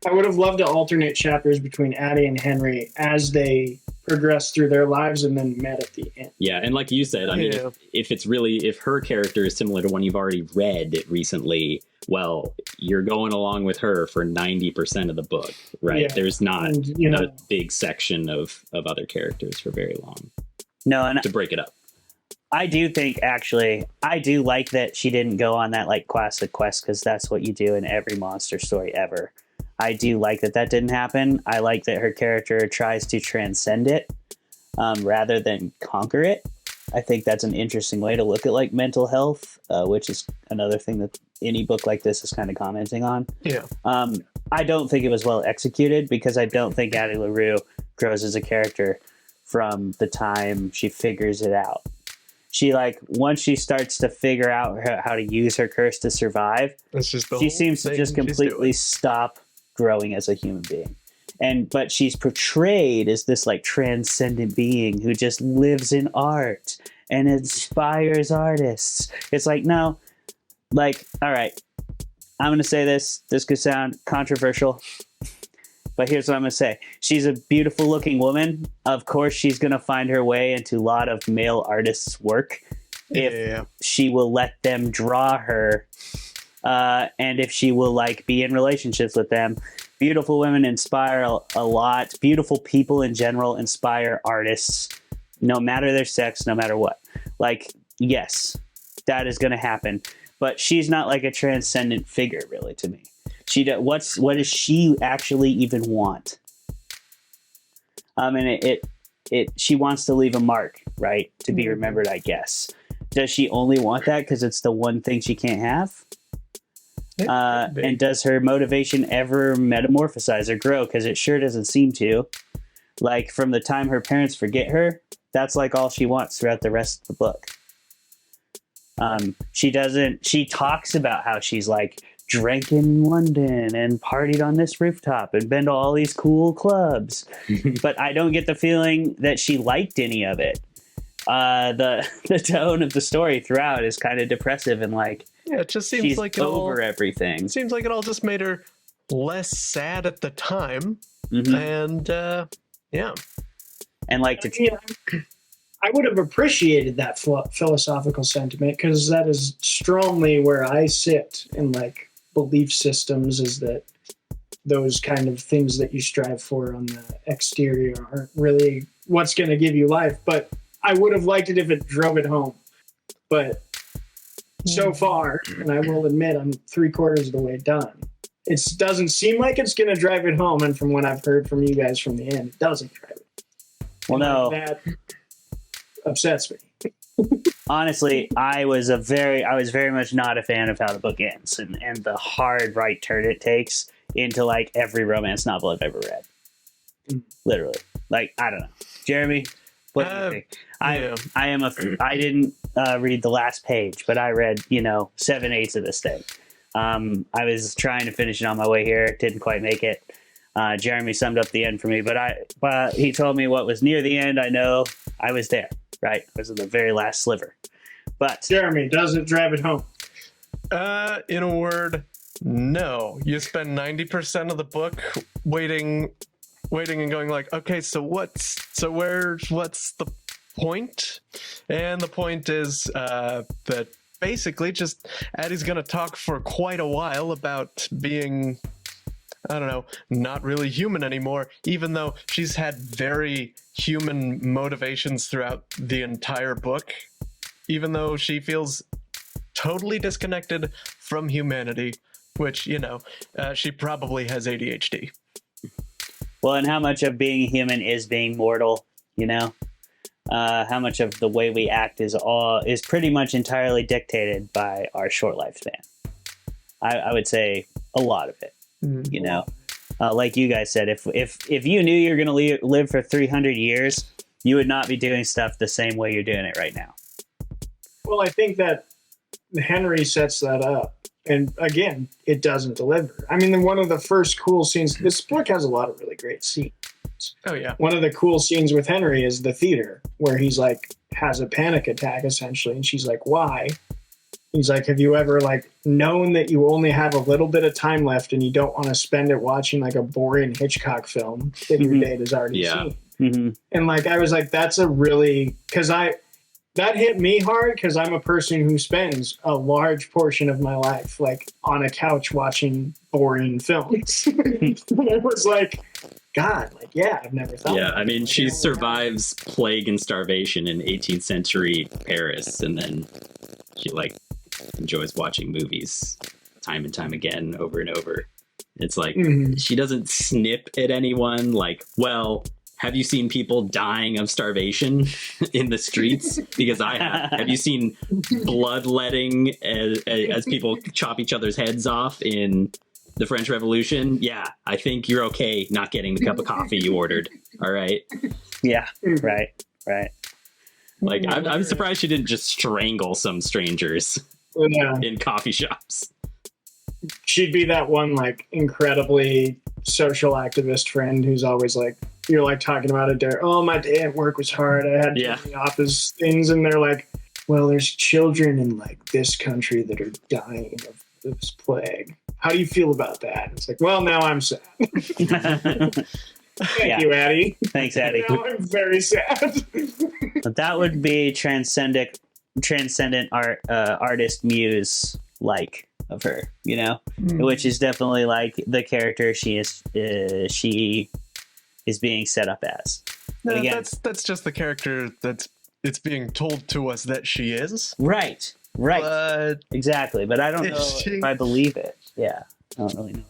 I would have loved to alternate chapters between Addie and Henry as they progressed through their lives and then met at the end. Yeah, and like you said, I mean, if her character is similar to one you've already read recently, well, you're going along with her for 90% of the book, right? Yeah. There's not And, a big section of other characters for very long No, and to break it up. I do think, actually, I do like that she didn't go on that like classic quest, because that's what you do in every monster story ever. I do like that didn't happen. I like that her character tries to transcend it rather than conquer it. I think that's an interesting way to look at like mental health, which is another thing that any book like this is kind of commenting on. Yeah. I don't think it was well executed, because I don't think Addie LaRue grows as a character from the time she figures it out. She once she starts to figure out how to use her curse to survive, That's just she seems to just completely stop growing as a human being. But she's portrayed as this like transcendent being who just lives in art and inspires artists. It's like, no, like, all right, I'm going to say this could sound controversial, but here's what I'm going to say. She's a beautiful looking woman. Of course, she's going to find her way into a lot of male artists' work if she will let them draw her, and if she will like be in relationships with them. Beautiful women inspire a lot. Beautiful people in general inspire artists, no matter their sex, no matter what. Like, yes, that is going to happen. But she's not like a transcendent figure, really, to me. What does she actually even want? And she wants to leave a mark, right? To be remembered, I guess. Does she only want that because it's the one thing she can't have? And does her motivation ever metamorphosize or grow? Because it sure doesn't seem to. Like, from the time her parents forget her, that's like all she wants throughout the rest of the book. She talks about how she's like drank in London and partied on this rooftop and been to all these cool clubs. But I don't get the feeling that she liked any of it. The tone of the story throughout is kind of depressive and like, it just seems she's like over everything. It seems like it all just made her less sad at the time. Mm-hmm. And yeah. And like I would have appreciated that philosophical sentiment, because that is strongly where I sit in like belief systems, is that those kind of things that you strive for on the exterior aren't really what's going to give you life. But I would have liked it if it drove it home. But so far, and I will admit I'm 3/4 of the way done, it doesn't seem like it's going to drive it home. And from what I've heard from you guys from the end, it doesn't drive it. Well, no. That upsets me. Honestly, I was very much not a fan of how the book ends, and the hard right turn it takes into like every romance novel I've ever read. Literally, like, I don't know, Jeremy, what do you think? I didn't read the last page, but I read 7/8 of this thing. I was trying to finish it on my way here, didn't quite make it. Jeremy summed up the end for me, but he told me what was near the end. I know I was there. Right, it was the very last sliver. But Jeremy, does it drive it home? In a word, no. You spend 90% of the book waiting and going like, okay, so what's the point? And the point is that basically just Addie's gonna talk for quite a while about being, I don't know, not really human anymore, even though she's had very human motivations throughout the entire book, even though she feels totally disconnected from humanity, which, she probably has ADHD. Well, and how much of being human is being mortal, how much of the way we act is pretty much entirely dictated by our short lifespan. I would say a lot of it. Like you guys said, if you knew you were going to live for 300 years, you would not be doing stuff the same way you're doing it right now. Well, I think that Henry sets that up. And again, it doesn't deliver. I mean, one of the first cool scenes, this book has a lot of really great scenes. Oh, yeah. One of the cool scenes with Henry is the theater, where he's like, has a panic attack, essentially. And she's like, why? He's like, have you ever known that you only have a little bit of time left and you don't want to spend it watching like a boring Hitchcock film that your date has already seen? Mm-hmm. And I was like, that's a really, that hit me hard, because I'm a person who spends a large portion of my life on a couch watching boring films. And I was like, God, I've never thought. Yeah, I mean, she survives plague and starvation in 18th century Paris, and then she enjoys watching movies time and time again, over and over. It's she doesn't snip at anyone well, have you seen people dying of starvation in the streets? Because I have. Have you seen bloodletting as people chop each other's heads off in the French Revolution? Yeah, I think you're okay not getting the cup of coffee you ordered. All right. Yeah, right. I'm surprised she didn't just strangle some strangers in coffee shops. She'd be that one incredibly social activist friend who's always you're talking about it. Oh, my day at work was hard. I had the office things, and they're like, well, there's children in this country that are dying of this plague. How do you feel about that? It's well, now I'm sad. Thank you, Addie. Thanks, Addie. Now I'm very sad. But that would be transcendent artist muse of her, which is definitely the character she is being set up as. No, but again, that's just the character it's being told to us that she is. Right. But exactly. But I don't know if I believe it. Yeah, I don't really know.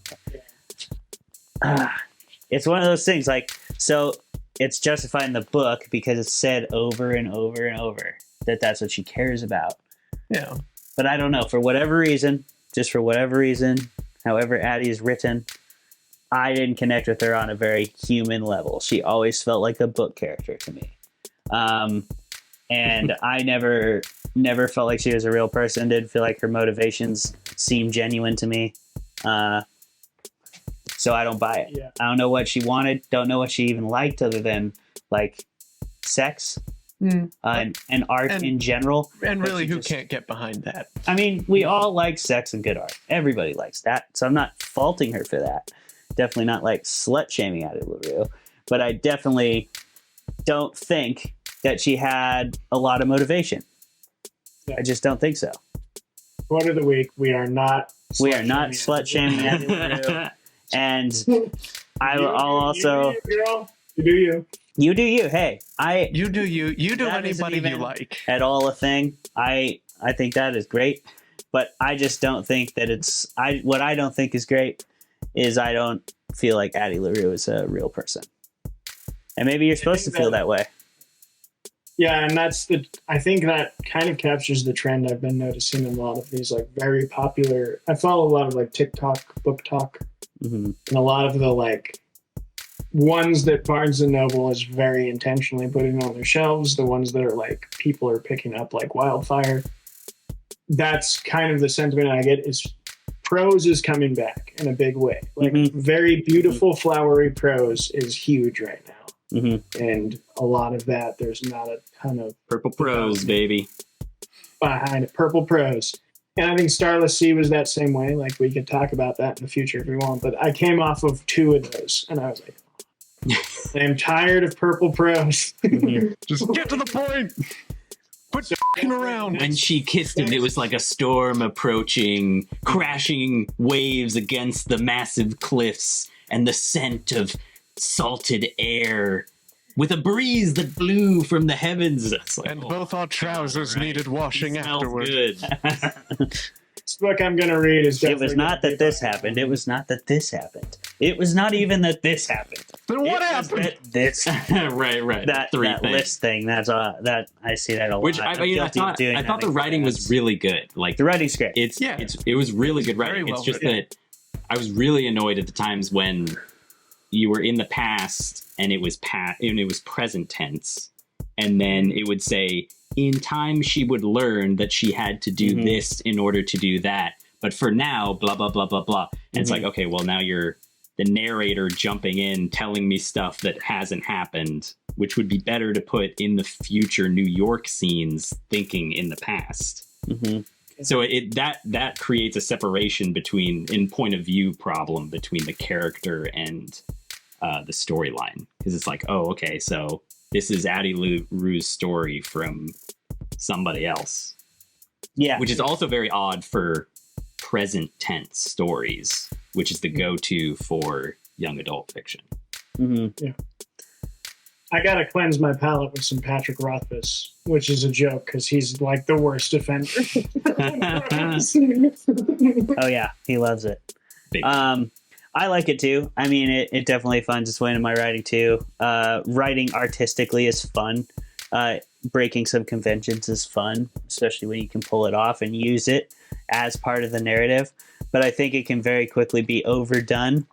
It's one of those things so it's justified in the book because it's said over and over and over that that's what she cares about. Yeah. But I don't know, for whatever reason, however Addie is written, I didn't connect with her on a very human level. She always felt like a book character to me. And I never felt like she was a real person. Didn't feel like her motivations seemed genuine to me. So I don't buy it. Yeah. I don't know what she wanted. Don't know what she even liked other than sex and art in general. And really, who can't get behind that? I mean, we all like sex and good art. Everybody likes that. So I'm not faulting her for that. Definitely not slut shaming Addie LaRue. But I definitely don't think that she had a lot of motivation. I just don't think so. Quote of the week: We are not slut shaming Addie LaRue. And I'll also girl, you do you. You do you. Hey, You do you. You do that isn't anybody you even like. at all a thing. I think that is great, but I just don't think that it's. What I don't think is great is I don't feel like Addie LaRue is a real person, and maybe you're supposed to feel that way. Yeah, and I think that kind of captures the trend I've been noticing in a lot of these like very popular. I follow a lot of like TikTok book talk, and a lot of the like ones that Barnes and Noble is very intentionally putting on their shelves, the ones that are like people are picking up like wildfire. That's kind of the sentiment I get is prose is coming back in a big way. Like very beautiful, flowery prose is huge right now. And a lot of that, there's not a ton of purple prose, baby. Behind it, purple prose. And I think Starless Sea was that same way. Like we could talk about that in the future if we want. But I came off of 2 of those, and I was like, I'm tired of purple prose. Just get to the point. Quit f***ing around. When she kissed him, it was like a storm approaching, crashing waves against the massive cliffs, and the scent of salted air with a breeze that blew from the heavens. Like, and both our trousers needed washing afterward. Good. This book I'm going to read is It was not that this happened. It was not that this happened. It was not even that this happened. Then what happened? That this right. that list thing. That's that I see that a lot. Which I thought the writing was really good. Like the writing's great. It was really good writing. Well it's just that I was really annoyed at the times when you were in the past and it was present tense, and then it would say, in time she would learn that she had to do this in order to do that, but for now blah blah blah blah blah. And it's like, okay, well, now you're the narrator jumping in telling me stuff that hasn't happened, which would be better to put in the future New York scenes thinking in the past. So that creates a separation in point of view problem between the character and the storyline, because it's like, oh, okay, so this is Addie LaRue's story from somebody else. Yeah. Which is also very odd for present tense stories, which is the go-to for young adult fiction. Yeah. I gotta cleanse my palate with some Patrick Rothfuss, which is a joke because he's like the worst offender. Oh yeah, he loves it. I like it too. I mean, it definitely finds its way into my writing too. Writing artistically is fun. Breaking some conventions is fun, especially when you can pull it off and use it as part of the narrative. But I think it can very quickly be overdone.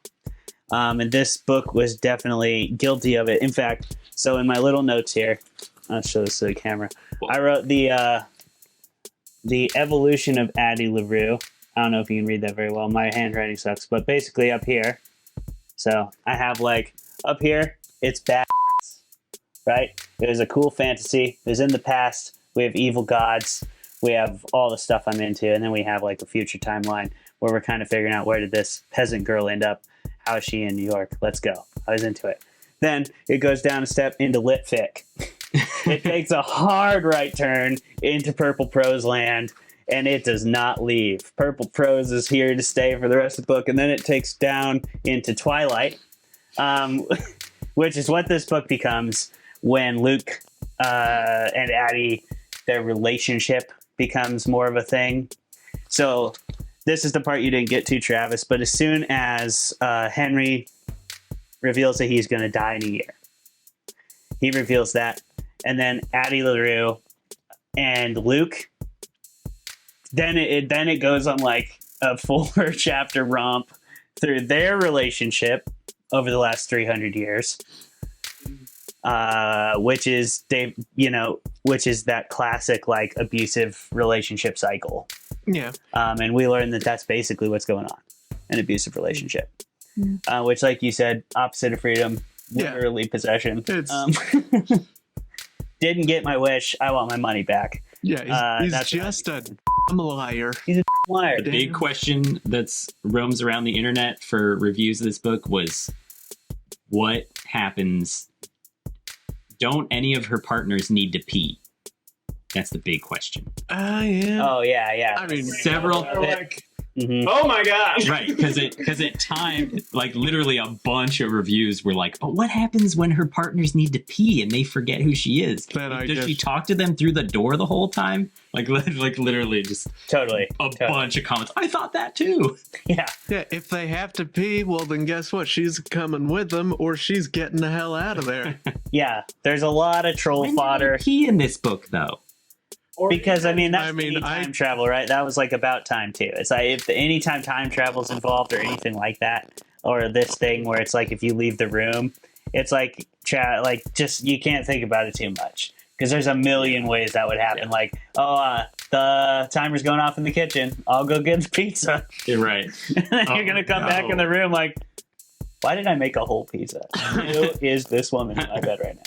And this book was definitely guilty of it. In fact, so in my little notes here, I'll show this to the camera. I wrote the evolution of Addie LaRue. I don't know if you can read that very well. My handwriting sucks, but basically up here. So I have like up here, it's bad, right? It was a cool fantasy. It was in the past. We have evil gods. We have all the stuff I'm into. And then we have like a future timeline where we're kind of figuring out, where did this peasant girl end up? How is she in New York? Let's go. I was into it. Then it goes down a step into lit fic. It takes a hard right turn into purple prose land, and it does not leave. Purple prose is here to stay for the rest of the book, and then it takes down into Twilight, which is what this book becomes when Luke and Addie, their relationship becomes more of a thing. So this is the part you didn't get to, Travis, but as soon as Henry reveals that he's going to die in a year, he reveals that, and then Addie LaRue and Luke, then it goes on like a 4-chapter romp through their relationship over the last 300 years, which is that classic like abusive relationship cycle. Yeah. And we learn that that's basically what's going on, an abusive relationship, which, like you said, opposite of freedom, literally possession. Didn't get my wish. I want my money back. Yeah, he's just a liar. He's a liar. The big question that's roams around the internet for reviews of this book was, what happens? don't any of her partners need to pee? That's the big question. Yeah. Oh yeah. I mean, Several. They're like, Mhm. oh my god! Right, because at time, like literally a bunch of reviews were like, "Oh, what happens when her partners need to pee and they forget who she is? Then I Does she guess- talk to them through the door the whole time?" Like literally just Totally. a bunch of comments. I thought that too. Yeah. Yeah, if they have to pee, well, then guess what? She's coming with them, or she's getting the hell out of there. Yeah. There's a lot of troll When did fodder. they pee in this book, though? Or Because that's I mean, any time travel, right? That was like about time too. It's like if anytime time travel's involved or anything like that, or this thing where it's like if you leave the room, it's like just you can't think about it too much because there's a million ways that would happen. Yeah. Like, the timer's going off in the kitchen. I'll go get the pizza. You're right. And then Oh, you're gonna come back in the room like, why did I make a whole pizza? Who is this woman in my bed right now?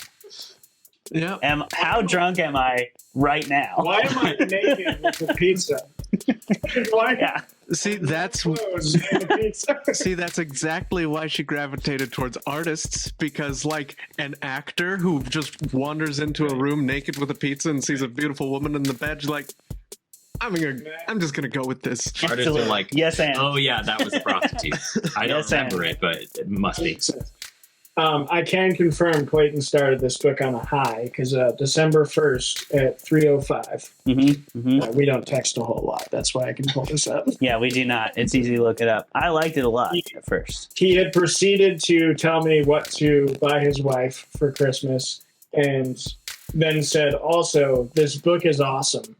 Yeah. How drunk am I right now? why am I naked with the pizza? Why? Yeah. See, that's Clothes and the pizza. See, that's exactly why she gravitated towards artists, because like an actor who just wanders into a room naked with a pizza and sees a beautiful woman in the bed, she's like, I'm just gonna go with this. Artists are Absolutely. like, Yes, and "Oh yeah, that was a prostitute." I don't Yes, remember it, but it must be. I can confirm Clayton started this book on a high because December 1st at 3:05. We don't text a whole lot. That's why I can pull this up. Yeah, we do not. It's easy to look it up. I liked it a lot at first. He had proceeded to tell me what to buy his wife for Christmas and then said, also, this book is awesome.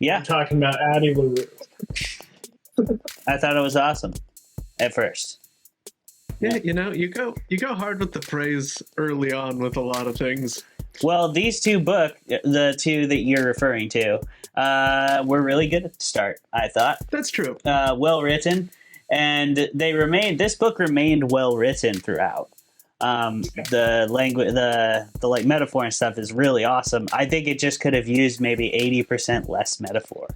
Yeah, I'm talking about Addie LaRue. I thought it was awesome at first. Yeah, you go hard with the praise early on with a lot of things. Well, these two books, the two that you're referring to, were really good at the start, I thought. That's true. Well written, and this book remained well written throughout. The language, the like metaphor and stuff is really awesome. I think it just could have used maybe 80% less metaphor.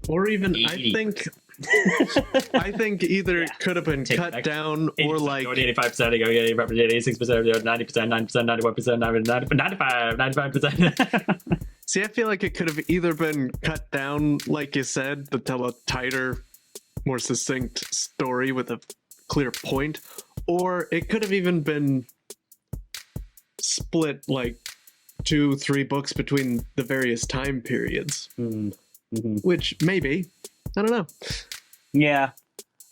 Or even, 80. I think either it could have been Take cut back down or like 85%, 86%, 90%, 90%, 91%, 95%. See, I feel like it could have either been cut down, like you said, to tell a tighter, more succinct story with a clear point, or it could have even been split like 2-3 books between the various time periods, which maybe, I don't know. Yeah.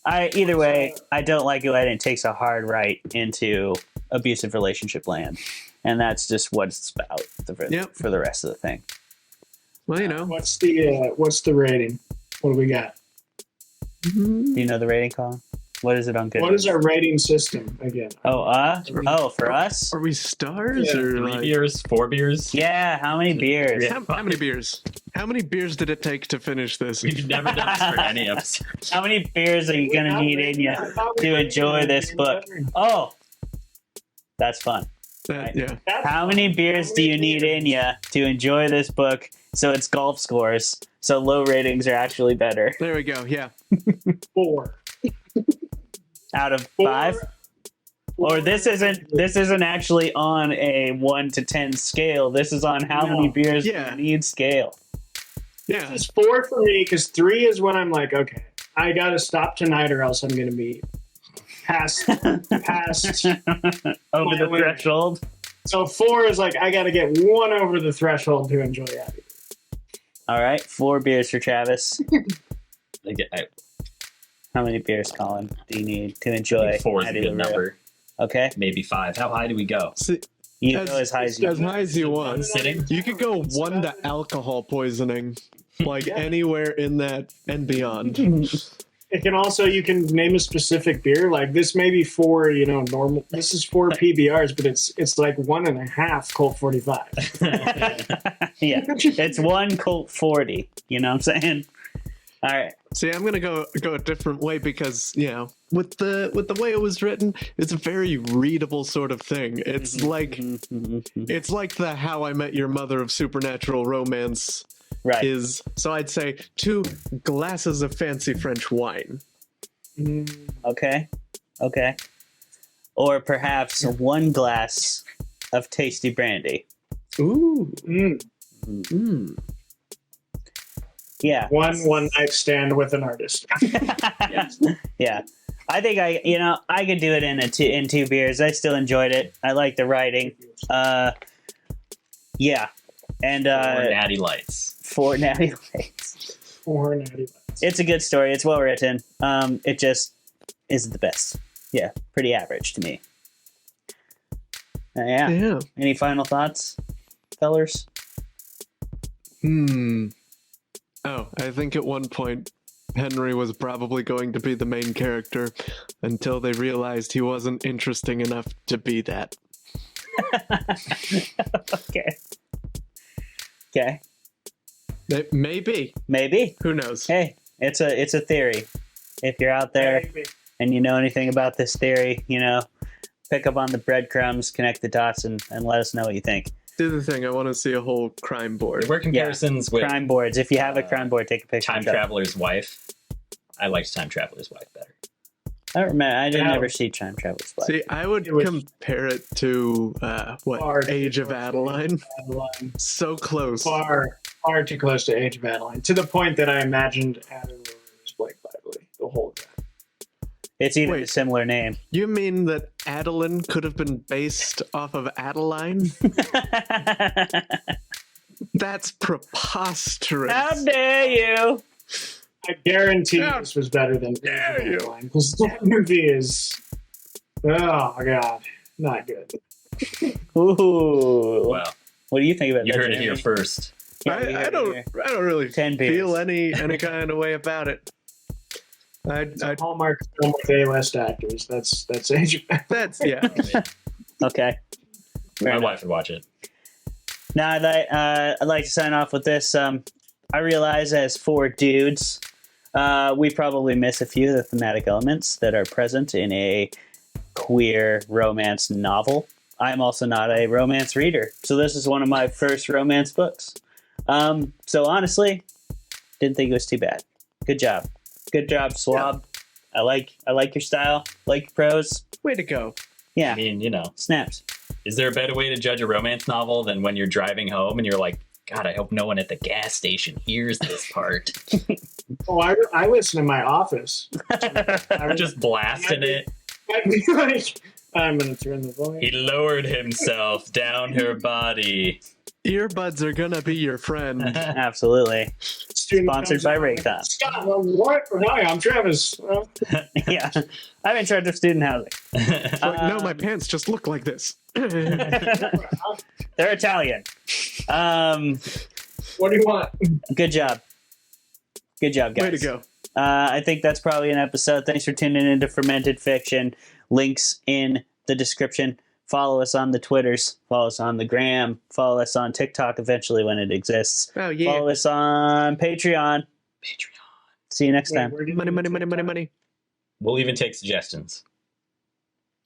Either way, I don't like it when it takes a hard right into abusive relationship land. And that's just what it's about for the rest of the thing. Well, What's the rating? What do we got? Do you know the rating, Colin? What is it on Goodreads? What is our rating system again? For us? Are we stars Yeah, or 3 like, beers, 4 beers. Yeah, how many beers? Yeah. how many beers? How many beers did it take to finish this? We've never done this for any episode. How many beers are you going to need in you to enjoy this book? Oh, that's fun. Yeah. How many beers do you need in you to enjoy this book so it's golf scores, so low ratings are actually better? There we go. Yeah. 4. Out of 5? Or this isn't actually on a 1 to 10 scale. This is on how many beers you need scale. Yeah. It's 4 for me because 3 is when I'm like, okay, I got to stop tonight or else I'm going to be past Over the limit. threshold. So 4 is like I got to get 1 over the threshold to enjoy Abbey. All right, 4 beers for Travis. How many beers, Colin, do you need to enjoy? 4 is a Addie good LaRue? number. Okay. Maybe 5. How high do we go? See, You go as high as you as high as you want. Sitting? You could go 1 to alcohol poisoning, like anywhere in that and beyond. It can also, you can name a specific beer. Like this may be 4, normal. This is 4 PBRs, but it's like 1.5 Colt 45. Yeah, it's 1 Colt 40. You know what I'm saying? All right. See, I'm gonna go a different way because with the way it was written, it's a very readable sort of thing. It's like it's like the How I Met Your Mother of supernatural romance. Right. Is so I'd say 2 glasses of fancy French wine. Okay. Or perhaps 1 glass of tasty brandy. Ooh. Yeah. One night stand with an artist. Yeah. I think I could do it in two beers. I still enjoyed it. I like the writing. Yeah. And Or Natty Lights. 4 Natty Lights. 4 natty lights. It's a good story. It's well written. It just isn't the best. Yeah, pretty average to me. Yeah. Yeah. Any final thoughts, fellers? Oh, I think at one point Henry was probably going to be the main character until they realized he wasn't interesting enough to be that. Okay. Okay. Maybe. Maybe. Who knows? Hey, it's a theory. If you're out there and you know anything about this theory, pick up on the breadcrumbs, connect the dots, and let us know what you think. Do the thing. I want to see a whole crime board. There were comparisons with Crime boards. If you have a crime board, take a picture. Time Traveler's Wife. I liked Time Traveler's Wife better. I don't remember. I didn't ever see Time Traveler's Wife. See, I would compare it to Age of Adeline. So close. Far too close to Age of Adeline. To the point that I imagined Addie LaRue was Blake Lively the whole time. It's even a similar name. You mean that Adeline could have been based off of Adeline? That's preposterous. How dare you? I guarantee this was better than Age of Adeline. Because that movie is, oh my god, not good. Ooh. Well, What do you think about you that? heard it Jeremy? here first. Yeah, we I heard it don't here. really 10 beers. feel any kind of way about it. It's a Hallmark film with A-list actors. That's Age of Adeline. That's yeah. Okay. My wife would watch it. Now, I'd like to sign off with this. I realize as 4 dudes, we probably miss a few of the thematic elements that are present in a queer romance novel. I'm also not a romance reader, so this is one of my first romance books. So honestly, didn't think it was too bad. Good job. Good job, Swab. Yeah. I like your style. Like your prose. Way to go. Yeah. I mean, Snaps. is there a better way to judge a romance novel than when you're driving home and you're like, God, I hope no one at the gas station hears this part. Oh, I listen in my office. I'm just blasting it. I'd be like, I'm going to turn the volume. He lowered himself down her body. Earbuds are gonna be your friend. Absolutely. Sponsored by Raycon. Scott, what? Hi, I'm Travis. Yeah. I'm in charge of student housing. No, my pants just look like this. They're Italian. What do you want? Good job. Good job, guys. Way to go. I think that's probably an episode. Thanks for tuning into Fermented Fiction. Links in the description. Follow us on the Twitters. Follow us on the Gram. Follow us on TikTok eventually when it exists. Oh, yeah. Follow us on Patreon. See you next time. Money. We'll even take suggestions.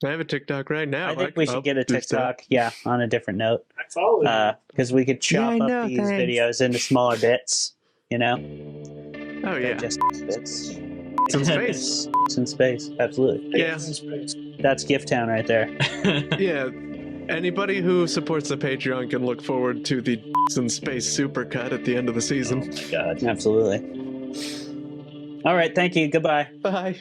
I have a TikTok right now. I think we should get a do TikTok. Yeah, on a different note. I follow you. Because we could chop Yeah, I up know, these thanks. videos into smaller bits. Oh, yeah. Just bits. It's in space. It's in space. Absolutely. Yeah. That's Gift Town right there. Yeah. Anybody who supports the Patreon can look forward to the in space supercut at the end of the season. Oh my God. Absolutely. All right. Thank you. Goodbye. Bye.